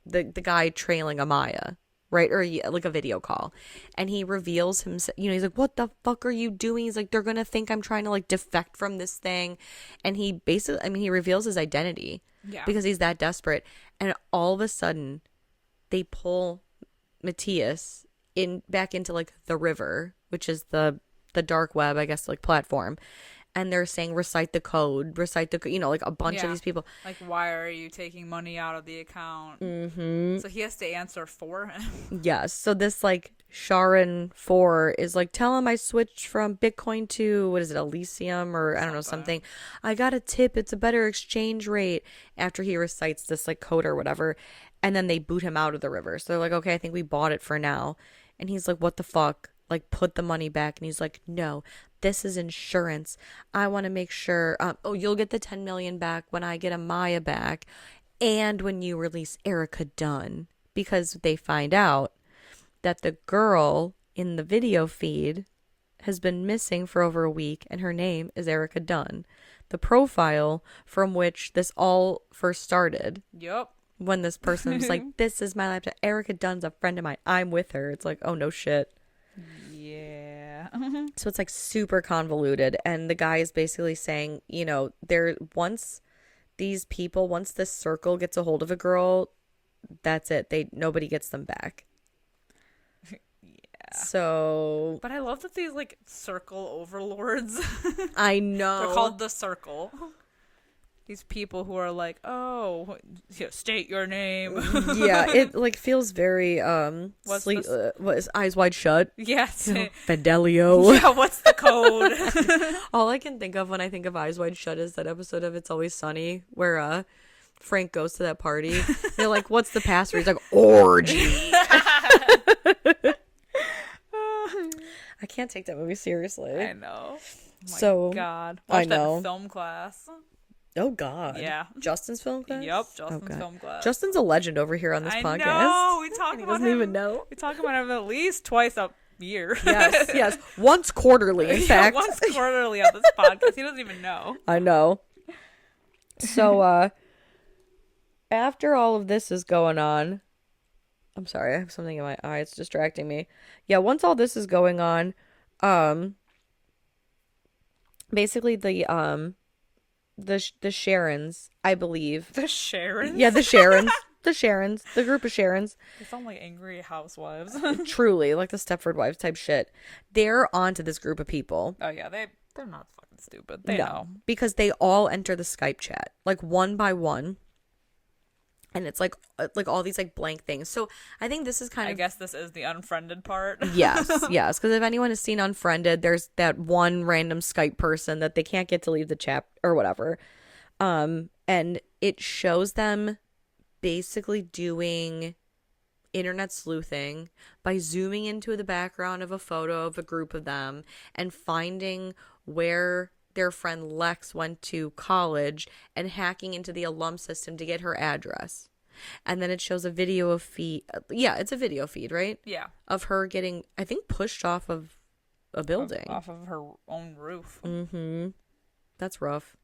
the guy trailing Amaya, right? Or like a video call. And he reveals himself, he's like, what the fuck are you doing? He's like, they're going to think I'm trying to like defect from this thing. And he basically, he reveals his identity because he's that desperate. And all of a sudden, they pull Matthias back into like the river, which is the dark web, I guess, like platform. And they're saying, recite the code, like a bunch of these people. Like, why are you taking money out of the account? Mm-hmm. So he has to answer for him. Yes. So this, like, Charon 4 is like, tell him I switched from Bitcoin to, what is it, Elysium or I don't know, something. I got a tip. It's a better exchange rate after he recites this, like, code or whatever. And then they boot him out of the river. So they're like, okay, I think we bought it for now. And he's like, what the fuck? Like, put the money back. And he's like, no, this is insurance. I want to make sure, you'll get the 10 million back when I get Amaya back and when you release Erica Dunn, because they find out that the girl in the video feed has been missing for over a week and her name is Erica Dunn, the profile from which this all first started. Yep. When this person was like, this is my laptop. Erica Dunn's a friend of mine. I'm with her. It's like, oh, no shit. Yeah. So it's like super convoluted. And the guy is basically saying, once this circle gets a hold of a girl, that's it. Nobody gets them back. Yeah. So. But I love that these, like, circle overlords. I know. They're called the Circle. These people who are like, oh, state your name. Yeah, it, like, feels very, what is Eyes Wide Shut? Yes. Fidelio. Yeah, what's the code? All I can think of when I think of Eyes Wide Shut is that episode of It's Always Sunny where, Frank goes to that party. They're like, what's the password? He's like, orgy. I can't take that movie seriously. I know. Oh so, God. I Watch that know. in film class. Oh, God. Yeah. Justin's film class? Yep, Justin's film class. Justin's a legend over here on this podcast. I know. We talk he about doesn't him. even know. We talk about him at least twice a year. Yes. Once quarterly, in fact. Once quarterly on this podcast. He doesn't even know. I know. So, after all of this is going on, I'm sorry, I have something in my eye. It's distracting me. Yeah, once all this is going on, basically the Sharons, I believe. The Sharons? Yeah, the Sharons. The Sharons. The group of Sharons. They sound like angry housewives. Truly, like the Stepford Wives type shit. They're onto this group of people. Oh, yeah, they're not fucking stupid. They know. Because they all enter the Skype chat, like one by one. And it's like all these like blank things. So I think this is kind of. I guess this is the unfriended part. Yes. Because if anyone has seen Unfriended, there's that one random Skype person that they can't get to leave the chat or whatever. And it shows them basically doing internet sleuthing by zooming into the background of a photo of a group of them and finding where their friend Lex went to college and hacking into the alum system to get her address. And then it shows a video of feed. Yeah, it's a video feed, right? Yeah. Of her getting, I think, pushed off of a building. Off of her own roof. Mm-hmm. That's rough.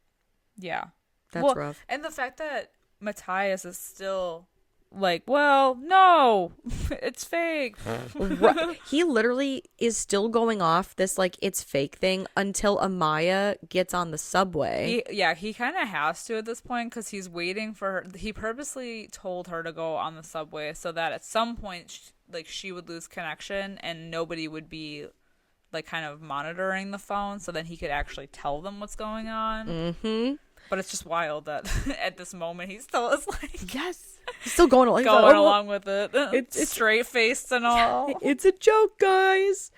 Yeah. That's rough. And the fact that Matthias is still like, well, no, it's fake. Right. He literally is still going off this like it's fake thing until Amaya gets on the subway. He kind of has to at this point because he's waiting for her. He purposely told her to go on the subway so that at some point she would lose connection and nobody would be like kind of monitoring the phone, so then he could actually tell them what's going on. Mm-hmm. But it's just wild that at this moment he still is like, yes, he's still going along with it. It's straight faced and all. It's a joke, guys.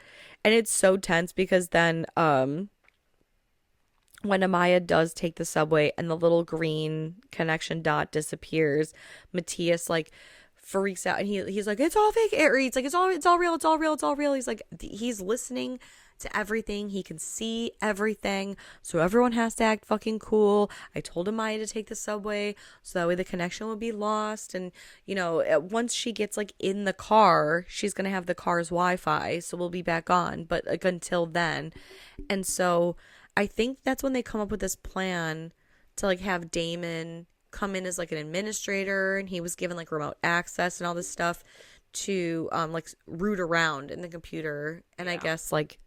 And it's so tense because then when Amaya does take the subway and the little green connection dot disappears, Matthias like freaks out and he's like, it's all fake. He's like, it's all real. He's like, he's listening to everything. He can see everything. So everyone has to act fucking cool. I told Amaya to take the subway so that way the connection would be lost. And, once she gets like in the car, she's going to have the car's Wi-Fi. So we'll be back on. But like until then. And so I think that's when they come up with this plan to like have Damon come in as like an administrator. And he was given like remote access and all this stuff to like root around in the computer. And I guess like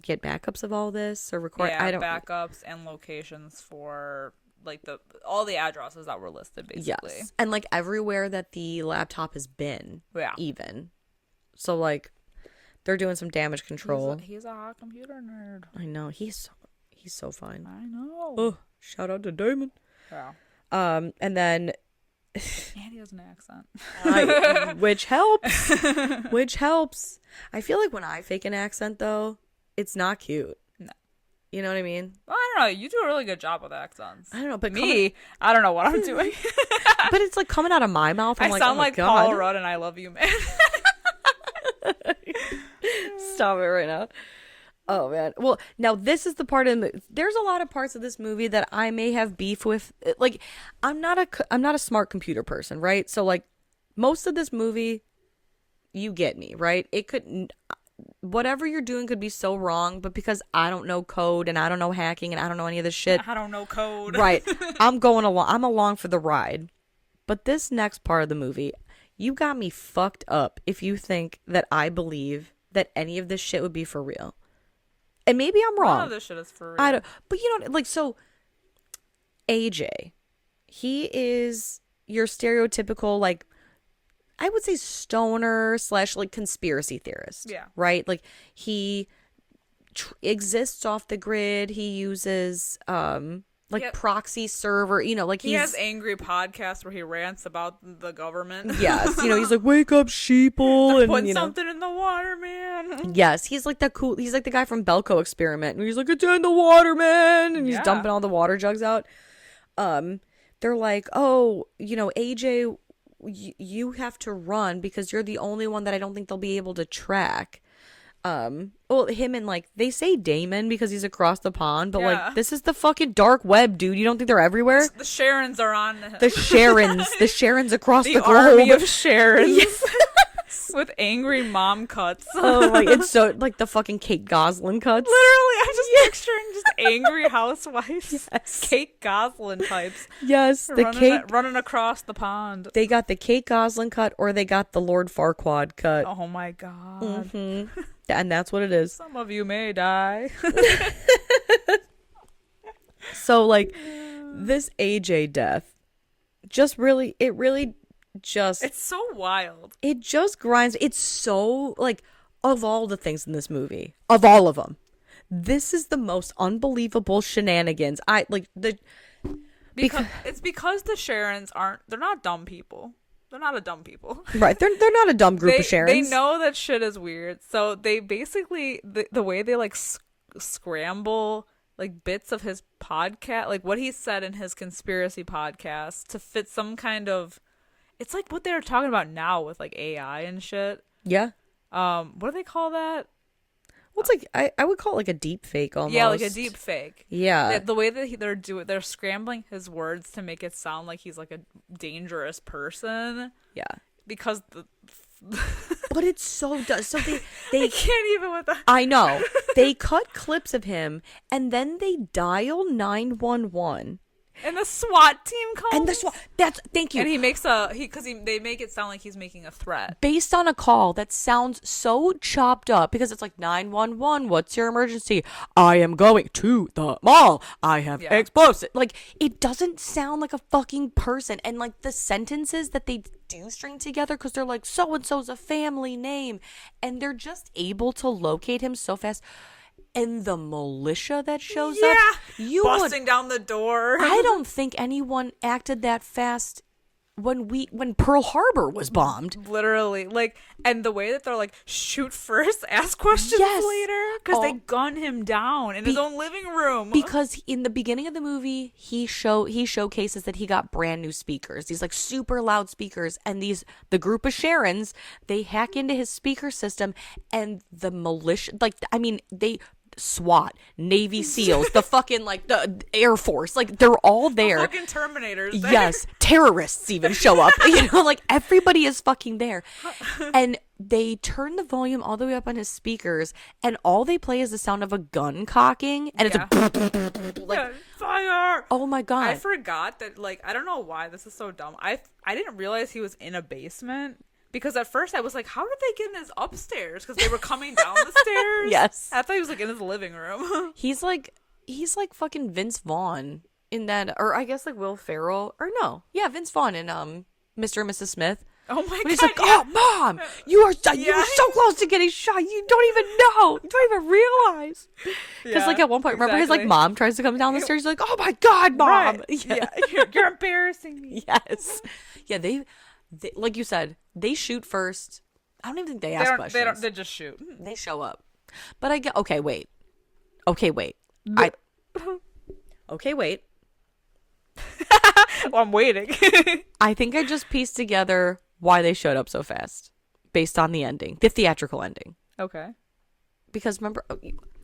get backups of all this or record. I don't backups and locations for like all the addresses that were listed basically. Yes. And like everywhere that the laptop has been. Yeah. Even. So like they're doing some damage control. He's a hot computer nerd. I know. He's so fine. I know. Oh, shout out to Damon. Yeah. And then and he has an accent. Which helps. I feel like when I fake an accent though, it's not cute. No. You know what I mean? Well, I don't know. You do a really good job with accents. I don't know, but I don't know what I'm doing. But it's like coming out of my mouth. I'm sound oh like God. Paul Rudd and I Love You, Man. Stop it right now. Oh man. Well, now this is the part of the movie. There's a lot of parts of this movie that I may have beef with. Like, I'm not a smart computer person, right? So like, most of this movie, you get me, right? It could, whatever you're doing could be so wrong, but because I don't know code and I don't know hacking and I don't know any of this shit. I don't know code. Right. I'm along for the ride. But this next part of the movie, you got me fucked up if you think that I believe that any of this shit would be for real. And maybe I'm wrong. None of this shit is for real. I don't, but like, so AJ, he is your stereotypical, like, I would say stoner / like conspiracy theorist. Yeah. Right? Like he exists off the grid. He uses proxy server, like he has angry podcasts where he rants about the government. Yes, he's like, wake up, sheeple, and put something in the water, man. Yes, he's like he's like the guy from Belko Experiment, and he's like, it's in the water, man, and he's dumping all the water jugs out. They're like, oh, AJ, you have to run because you're the only one that I don't think they'll be able to track. Well, him and like they say Damon because he's across the pond, but like this is the fucking dark web, dude. You don't think they're everywhere? The Sharons are on him. The Sharons across the globe. Army of Sharons. Yes. With angry mom cuts. Oh my, it's so like the fucking Kate Goslin cuts. Literally, I'm just picturing just angry housewives. Yes. Kate Goslin types. Yes, running across the pond. They got the Kate Goslin cut or they got the Lord Farquaad cut. Oh my god. Mm-hmm. And that's what it is. Some of you may die. So like this AJ death it's so wild. It just grinds. It's so like, of all the things in this movie, of all of them, this is the most unbelievable shenanigans. It's because the Sharons they're not dumb people. They're not a dumb people. Right. They're not a dumb group of Sharons. They know that shit is weird. So they basically, the way they like scramble like bits of his podcast, like what he said in his conspiracy podcast to fit some kind of, it's like what they're talking about now with like AI and shit. Yeah. What do they call that? Well, it's like I would call it like a deep fake almost. Yeah, like a deep fake. Yeah. The way that they're scrambling his words to make it sound like he's like a dangerous person. Yeah. Because but it's so they I can't even with that. I know. They cut clips of him and then they dial 911. And the SWAT team comes. And the SWAT. Thank you. And he makes they make it sound like he's making a threat. Based on a call that sounds so chopped up because it's like 911. What's your emergency? I am going to the mall. I have explosives. Like it doesn't sound like a fucking person. And like the sentences that they do string together because they're like so and so's a family name, and they're just able to locate him so fast. And the militia that shows up, busting down the door. I don't think anyone acted that fast when Pearl Harbor was bombed. Literally, like, and the way that they're like, shoot first, ask questions later, because they gun him down in his own living room. Because in the beginning of the movie, he showcases that he got brand new speakers, these like super loud speakers, and the group of Sharons, they hack into his speaker system, and the militia, SWAT, Navy SEALs, the fucking like the Air Force, like they're all there. The fucking Terminators. Yes, terrorists even show up. Like everybody is fucking there, and they turn the volume all the way up on his speakers, and all they play is the sound of a gun cocking, and it's like fire. Oh my god! I forgot that. Like I don't know why this is so dumb. I didn't realize he was in a basement. Because at first I was like, how did they get in his upstairs? Because they were coming down the stairs. Yes. I thought he was like in his living room. He's like fucking Vince Vaughn in that, or I guess like Will Ferrell, or no. Yeah, Vince Vaughn in Mr. and Mrs. Smith. Oh my god. He's like, oh mom, you were so close to getting shot. You don't even know. You don't even realize. Because like at one point, remember his like mom tries to come down the stairs. He's like, oh my god, mom. Right. Yeah. You're embarrassing me. Yes. Yeah, they like you said, they shoot first. I don't even think they ask questions. They just shoot. They show up. But I get, okay, wait. Okay, wait. Well, I'm waiting. I think I just pieced together why they showed up so fast based on the ending, the theatrical ending. Okay. Because remember,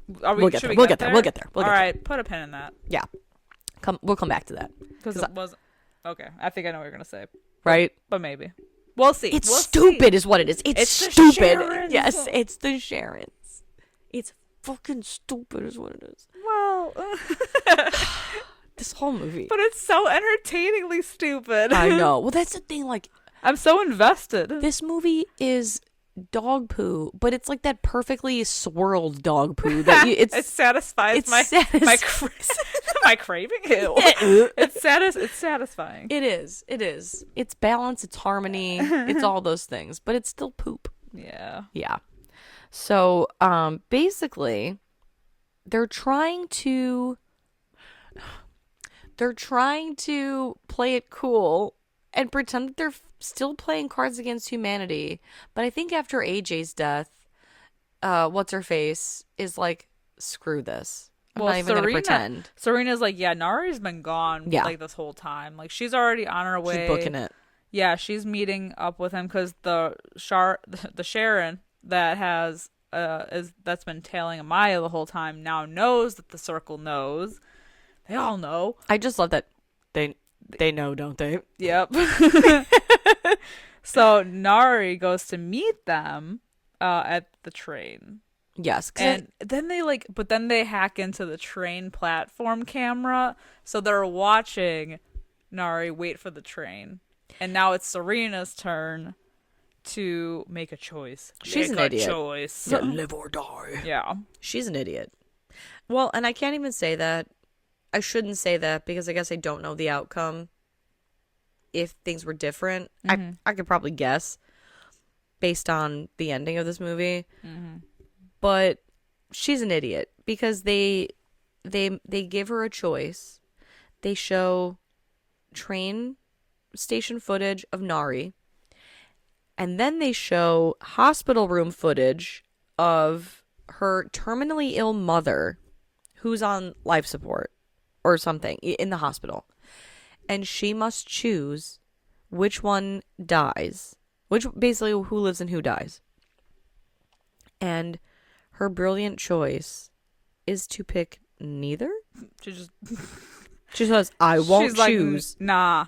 we'll get there. We'll get there. All right, put a pin in that. Yeah. We'll come back to that. Because it wasn't. Okay, I think I know what you're going to say. Right? But maybe. We'll see. It's stupid is what it is. It's stupid. Yes, it's the Sharons. It's fucking stupid is what it is. Well. This whole movie. But it's so entertainingly stupid. I know. Well, that's the thing. Like, I'm so invested. This movie is dog poo, but it's like that perfectly swirled dog poo that it satisfies my craving. Ew. It's satisfying. It is. It's balance, it's harmony, it's all those things, but it's still poop. Yeah. Yeah. So, basically, they're trying to play it cool and pretend that they're still playing Cards Against Humanity. But I think after AJ's death, what's her face is like, screw this. I'm not even gonna pretend. Serena's like, yeah, Nari's been gone like this whole time. Like, she's already on her way. She's booking it. Yeah, she's meeting up with him because the Charon that that's been tailing Amaya the whole time now knows that the circle knows. They all know. I just love that they know, don't they? Yep. So Nari goes to meet them at the train. Yes. And then they hack into the train platform camera, so they're watching Nari wait for the train. And now it's Serena's turn to make a choice. She's an idiot. Choice. Yeah, live or die. Yeah. She's an idiot. Well, and I can't even say that. I shouldn't say that because I guess I don't know the outcome. If things were different, I could probably guess based on the ending of this movie. Mm-hmm. But she's an idiot because they give her a choice. They show train station footage of Nari, and then they show hospital room footage of her terminally ill mother who's on life support or something in the hospital, and she must choose which one dies, basically who lives and who dies. And her brilliant choice is to pick neither. She says, I won't choose. Like, nah.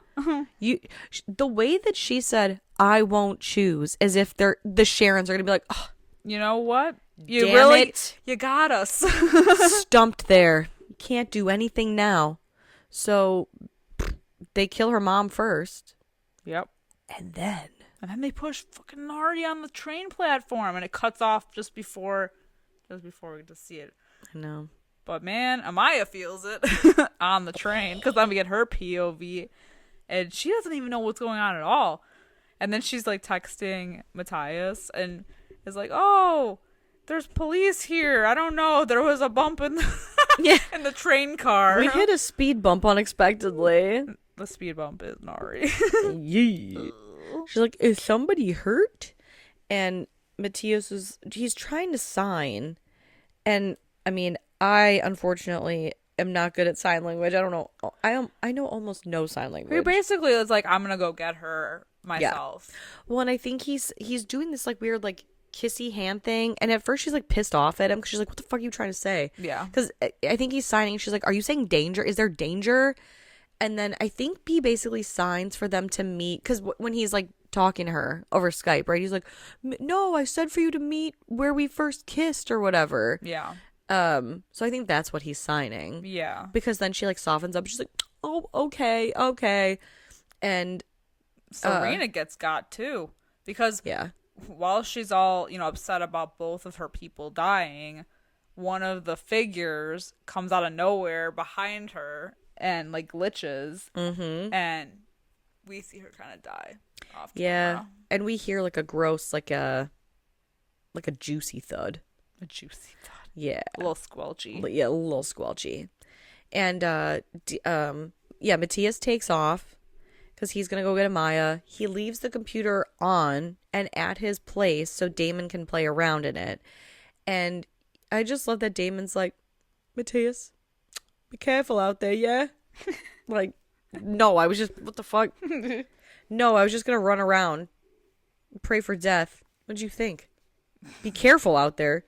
The way that she said, I won't choose, as if the Charons are going to be like, oh, you know what? You got us. Stumped there. Can't do anything now. So they kill her mom first. Yep. And then they push fucking Nari on the train platform, and it cuts off just before we get to see it. I know. But man, Amaya feels it on the train because then we get her POV, and she doesn't even know what's going on at all. And then she's like texting Matthias and is like, "Oh, there's police here. I don't know. There was a bump in in the train car. We hit a speed bump unexpectedly." The speed bump is Nari. Yeah. She's like, "Is somebody hurt?" And Matthias he's trying to sign, and I mean, I unfortunately am not good at sign language. I don't know. I know almost no sign language. He basically is like, I'm gonna go get her myself. Yeah. Well, and I think he's doing this like weird like kissy hand thing, and at first she's like pissed off at him because she's like, what the fuck are you trying to say? Yeah. Because I think he's signing. She's like, are you saying danger? Is there danger? And then I think B basically signs for them to meet because when he's like talking to her over Skype, right? He's like, no, I said for you to meet where we first kissed or whatever. Yeah. So I think that's what he's signing. Yeah. Because then she like softens up. She's like, oh, okay. And Serena gets got too. Because while she's all, upset about both of her people dying, one of the figures comes out of nowhere behind her and like glitches. Mm-hmm. And we see her kind of die off camera. Yeah. And we hear like a gross, like a juicy thud. A juicy thud. Yeah. A little squelchy. Yeah, a little squelchy. And, Matthias takes off because he's going to go get Amaya. He leaves the computer on and at his place so Damon can play around in it. And I just love that Damon's like, Matthias, be careful out there, yeah? Like, no, I was just, what the fuck? No, I was just going to run around, pray for death. What'd you think? Be careful out there.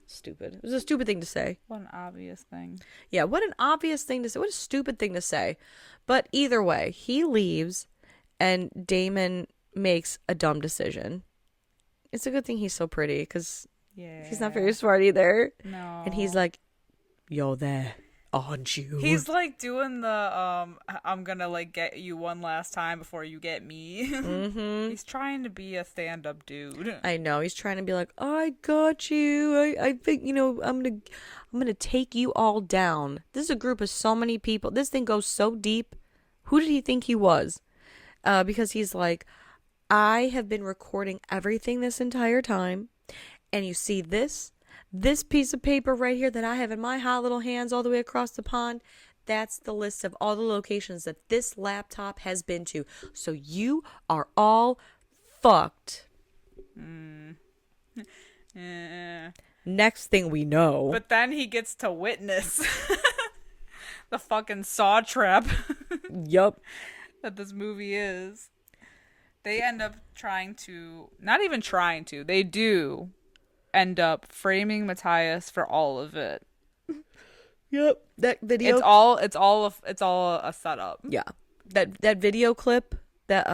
Stupid. It was a stupid thing to say. What an obvious thing. Yeah, what an obvious thing to say. What a stupid thing to say. But either way, he leaves and Damon makes a dumb decision. It's a good thing he's so pretty because he's not very smart either. No. And he's like, you're there. on you. He's like doing the I'm gonna like get you one last time before you get me. Mm-hmm. He's trying to be a stand-up dude. I know, he's trying to be like, I got you. I think, I'm gonna take you all down. This is a group of so many people. This thing goes so deep. Who did he think he was? Because he's like, I have been recording everything this entire time, and you see this piece of paper right here that I have in my hot little hands all the way across the pond. That's the list of all the locations that this laptop has been to. So you are all fucked. Next thing we know. But then he gets to witness the fucking saw trap. Yup. That this movie is. They end up not even trying to, they do end up framing Matthias for all of it. Yep. That video. It's all a setup. Yeah. That video clip that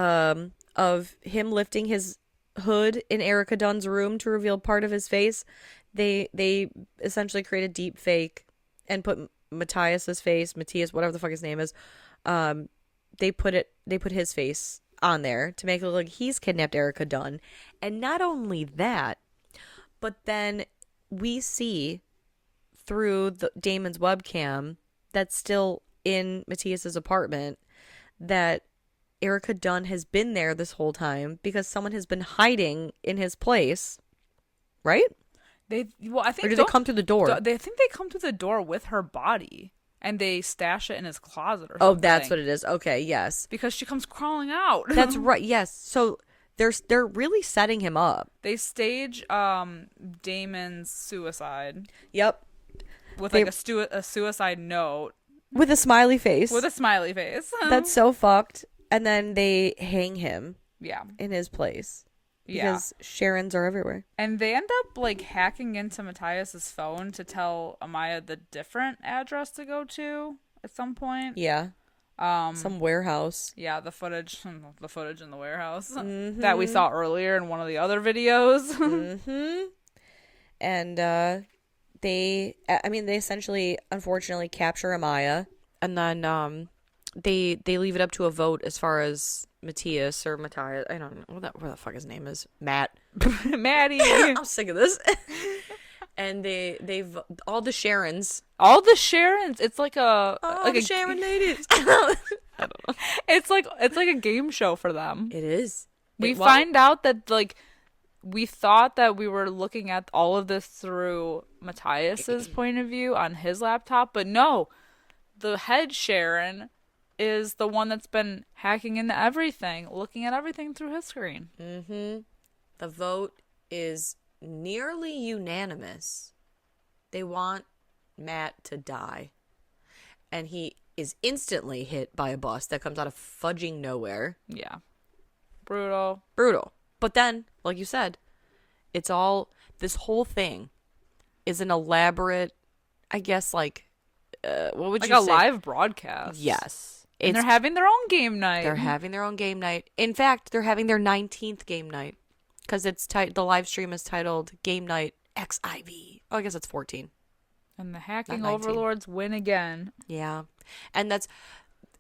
of him lifting his hood in Erica Dunn's room to reveal part of his face. They essentially create a deep fake and put Matthias, whatever the fuck his name is. They put his face on there to make it look like he's kidnapped Erica Dunn. And not only that, but then we see through Damon's webcam that's still in Matthias's apartment that Erica Dunn has been there this whole time because someone has been hiding in his place, right? I think. Or did they come through the door? I think they come through the door with her body, and they stash it in his closet or something. Oh, that's what it is. Okay, yes. Because she comes crawling out. That's right. Yes. So they're really setting him up. They stage Damon's suicide. Yep. With like a suicide note. With a smiley face. That's so fucked. And then they hang him. Yeah. In his place. Because Charons are everywhere. And they end up like hacking into Matthias's phone to tell Amaya the different address to go to at some point. Yeah. Some warehouse. Yeah, the footage in the warehouse that we saw earlier in one of the other videos. Mm-hmm. And they essentially, unfortunately, capture Amaya, and then they leave it up to a vote as far as Matthias, I don't know where the fuck his name is. Matt. Maddie. I'm sick of this. And they've all the Charons. It's like a Sharon ladies. I don't know. It's like a game show for them. It is. We find out that like we thought that we were looking at all of this through Matthias's point of view on his laptop, but no, the head Charon is the one that's been hacking into everything, looking at everything through his screen. Mm-hmm. The vote is nearly unanimous. They want Matt to die. And he is instantly hit by a bus that comes out of fudging nowhere. Yeah. Brutal. But then, like you said, this whole thing is an elaborate, I guess, like, what would you say? Like a live broadcast. Yes. And they're having their own game night. They're having their own game night. In fact, they're having their 19th game night. Because the live stream is titled Game Night XIV. Oh, I guess it's 14. And the hacking overlords win again. Yeah. And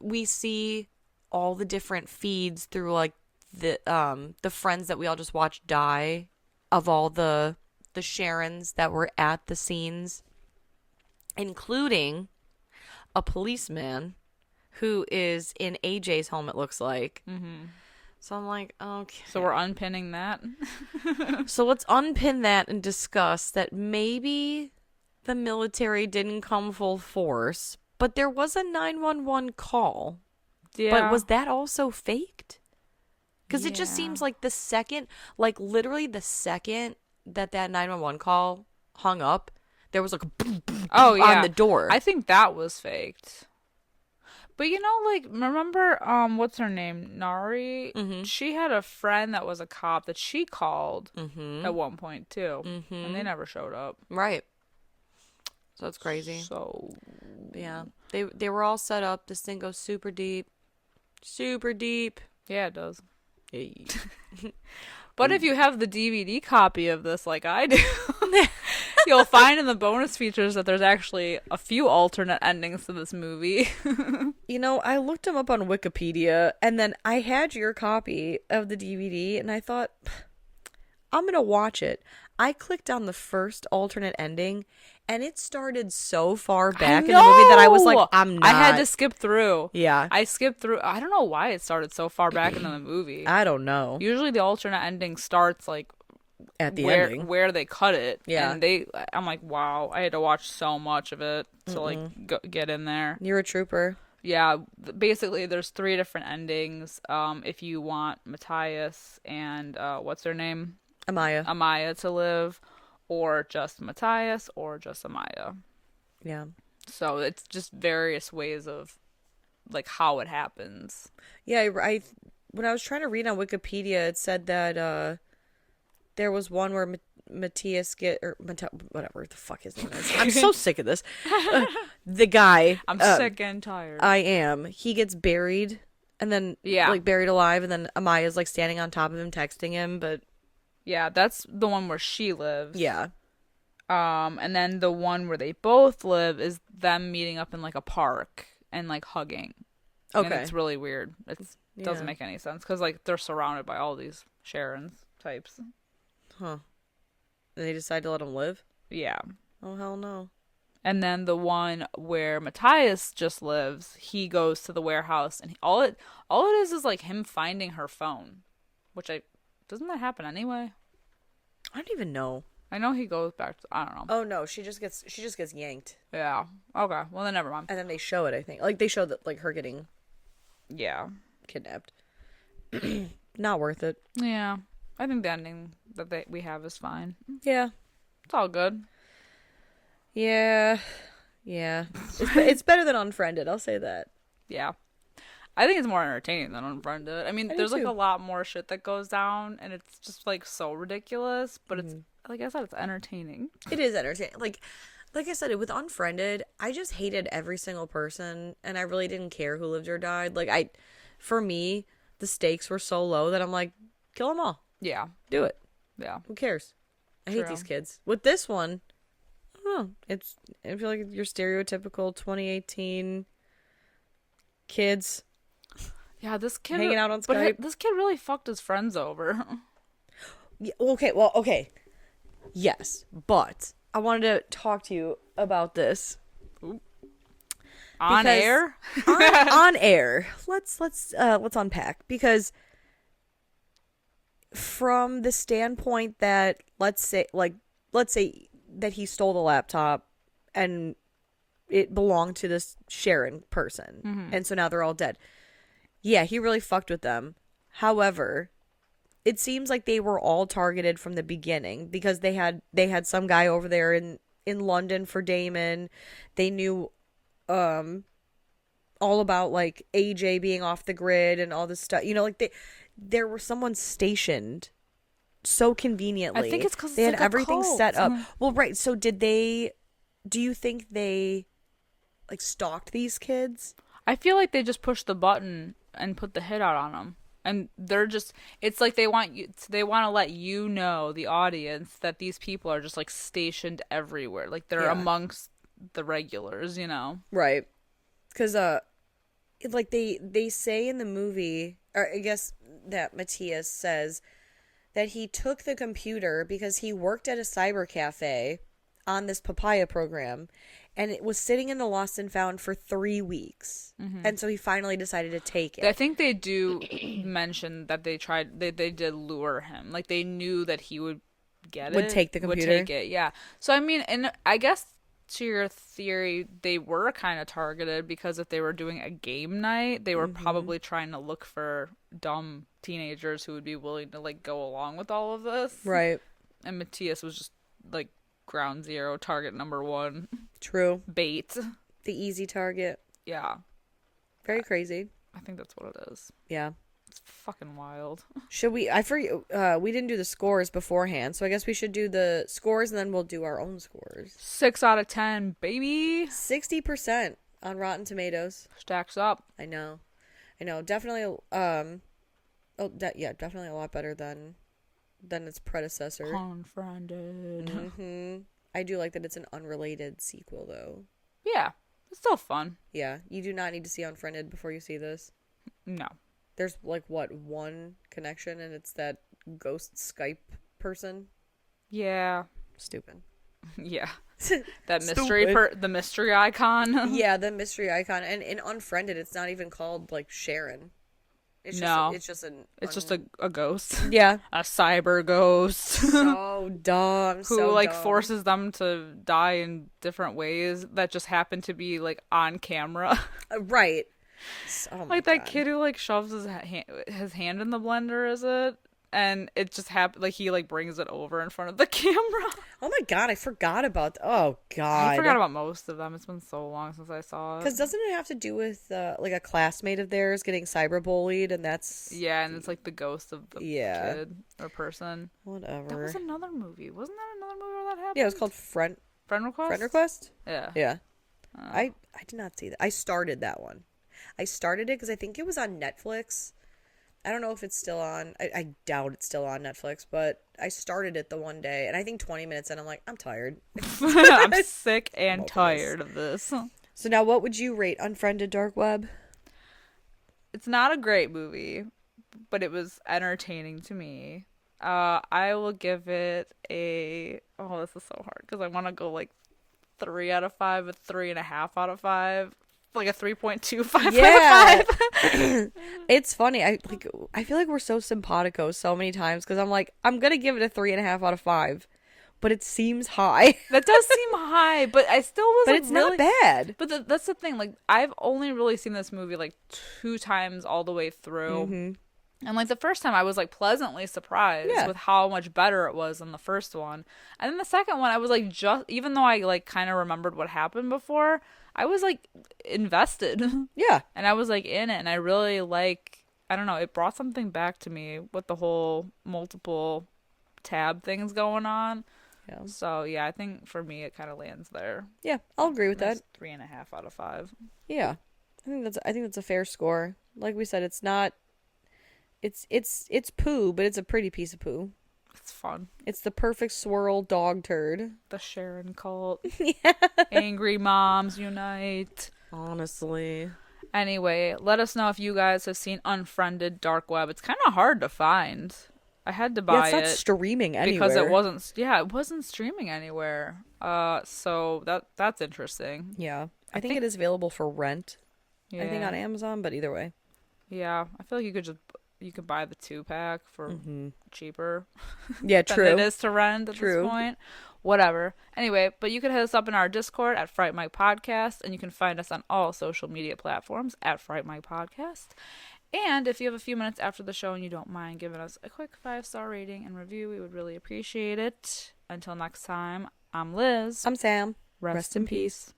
we see all the different feeds through like the friends that we all just watched die of all the Charons that were at the scenes, including a policeman who is in AJ's home, it looks like. Mm-hmm. So I'm like, okay. So we're unpinning that? So let's unpin that and discuss that maybe the military didn't come full force, but there was a 911 call. Yeah. But was that also faked? Because it just seems like literally the second that 911 call hung up, there was like a boom, boom, on the door. I think that was faked. But like, remember, what's her name? Nari? Mm-hmm. She had a friend that was a cop that she called at one point, too. Mm-hmm. And they never showed up. Right. So it's crazy. So, yeah. They were all set up. This thing goes super deep. Super deep. Yeah, it does. Hey. But if you have the DVD copy of this like I do, You'll find in the bonus features that there's actually a few alternate endings to this movie. You know, I looked them up on Wikipedia, and then I had your copy of the DVD, and I thought, I'm going to watch it. I clicked on the first alternate ending, and it started so far back in the movie that I was like, I'm not. I had to skip through. Yeah. I skipped through. I don't know why it started so far back into the movie. I don't know. Usually the alternate ending starts like At the ending. where they cut it. Yeah. And I'm like, wow, I had to watch so much of it to like get in there. You're a trooper. Yeah, basically there's 3 different endings. If you want Matthias and what's her name? Amaya to live, or just Matthias, or just Amaya. Yeah. So it's just various ways of like how it happens. Yeah, I when I was trying to read on Wikipedia, it said that there was one where Matthias whatever the fuck his name is. I'm so sick of this. The guy. I'm sick and tired. I am. He gets buried, and then like buried alive, and then Amaya's like standing on top of him, texting him, but. Yeah, that's the one where she lives. Yeah. And then the one where they both live is them meeting up in like a park and like hugging. Okay. And it's really weird. It doesn't make any sense because like they're surrounded by all these Charon's types. Huh. And they decide to let him live? Yeah. Oh, hell no. And then the one where Matthias just lives, he goes to the warehouse and all it is like him finding her phone, which doesn't that happen anyway? I don't even know. I know he goes back to, I don't know. Oh no, she just gets yanked. Yeah. Okay. Well then never mind. And then they show it, I think. Like they show that like her getting kidnapped. Not worth it. Yeah. I think the ending that we have is fine. Yeah. It's all good. Yeah. Yeah. It's better than Unfriended, I'll say that. Yeah. I think it's more entertaining than Unfriended. I mean, there's like a lot more shit that goes down, and it's just like so ridiculous. But it's like I said, it's entertaining. It is entertaining. Like I said, with Unfriended, I just hated every single person, and I really didn't care who lived or died. Like for me, the stakes were so low that I'm like, kill them all. Yeah, do it. Yeah, who cares? I hate these kids. With this one, I don't know. I feel like your stereotypical 2018 kids. Yeah, this kid hanging out on Skype. But this kid really fucked his friends over. Yeah, okay. Yes, but I wanted to talk to you about this. Ooh. On air? on air. Let's unpack, because from the standpoint that let's say that he stole the laptop and it belonged to this Charon person, and so now they're all dead. Yeah, he really fucked with them. However, it seems like they were all targeted from the beginning, because they had some guy over there in London for Damon. They knew all about like AJ being off the grid and all this stuff. You know, like there was someone stationed so conveniently. I think it's because they had like everything set up. Well, right. So do you think they like stalked these kids? I feel like they just pushed the button and put the hit out on them. And they're just, it's like they want to let you know, the audience, that these people are just like stationed everywhere. Like they're amongst the regulars, you know? Right. Because, like they say in the movie, or I guess that Matthias says that he took the computer because he worked at a cyber cafe on this papaya program, and it was sitting in the lost and found for 3 weeks. And so he finally decided to take it. I think they do mention that they did lure him. Like they knew that he would get it. Would take the computer. Would take it, yeah. So I mean, and I guess to your theory, they were kind of targeted, because if they were doing a game night, they were probably trying to look for dumb teenagers who would be willing to like go along with all of this. Right. And Matthias was just like ground zero, target number 1. True. Bait. The easy target. Yeah. Very crazy. I think that's what it is. Yeah. It's fucking wild. Should we? I forget. We didn't do the scores beforehand, so I guess we should do the scores and then we'll do our own scores. 6 out of 10, baby. 60% on Rotten Tomatoes. Stacks up. I know. Definitely. Definitely a lot better than its predecessor. Unfriended. I do like that it's an unrelated sequel, though. Yeah, it's still fun. Yeah, you do not need to see Unfriended before you see this. No. There's, like, what, one connection, and it's that ghost Skype person? Yeah. Stupid. Yeah. That the mystery icon. Yeah, the mystery icon. And in Unfriended, it's not even called, like, Charon. It's just a ghost. Yeah. A cyber ghost. So dumb. Who, like, forces them to die in different ways that just happen to be, like, on camera. Right. Oh like that kid who, like, shoves his hand in the blender, is it? And it just happened, like, he, like, brings it over in front of the camera. Oh my god, I forgot about... Oh god. I forgot about most of them. It's been so long since I saw it. Because doesn't it have to do with, like, a classmate of theirs getting cyberbullied, and that's... Yeah, and it's, like, the ghost of the kid or person. Whatever. That was another movie. Wasn't that another movie where that happened? Yeah, it was called Friend Request? Friend Request? Yeah. Yeah. I did not see that. I started that one. I started it because I think it was on Netflix. I don't know if it's still on. I doubt it's still on Netflix, but I started it the one day, and I think 20 minutes in, I'm like, I'm tired. I'm sick and tired of this. So now what would you rate Unfriended Dark Web? It's not a great movie, but it was entertaining to me. I will give it a... Oh, this is so hard, because I want to go, like, 3 out of 5, but 3.5 out of 5. Like a 3.25 out of 5. It's funny. I feel like we're so simpatico so many times because I'm like, I'm gonna give it a 3.5 out of 5, but it seems high. That does seem high, but I still was. But it's not bad. But that's the thing. Like, I've only really seen this movie like 2 times all the way through. Mm-hmm. And like the first time I was like pleasantly surprised with how much better it was than the first one. And then the second one I was like, just even though I like kind of remembered what happened before, I was like invested. Yeah. And I was like in it, and I really like, I don't know, it brought something back to me with the whole multiple tab things going on. Yeah. So yeah, I think for me it kind of lands there. Yeah, I'll agree with that. 3.5 out of 5. Yeah. I think that's a fair score. Like we said, it's not it's poo, but it's a pretty piece of poo. It's fun. It's the perfect swirl dog turd. The Charon cult. Yeah. Angry moms unite. Honestly. Anyway, let us know if you guys have seen Unfriended Dark Web. It's kind of hard to find. I had to buy it's not streaming anywhere. Because it wasn't streaming anywhere. So that's interesting. Yeah. I think it is available for rent. Yeah. I think on Amazon, but either way. Yeah, I feel like you could buy the 2-pack for cheaper. Yeah, than true. it is to rent at this point. Whatever. Anyway, but you can hit us up in our Discord at Fright Mic Podcast, and you can find us on all social media platforms at Fright Mic Podcast. And if you have a few minutes after the show and you don't mind giving us a quick 5-star rating and review, we would really appreciate it. Until next time, I'm Liz. I'm Sam. Rest in peace.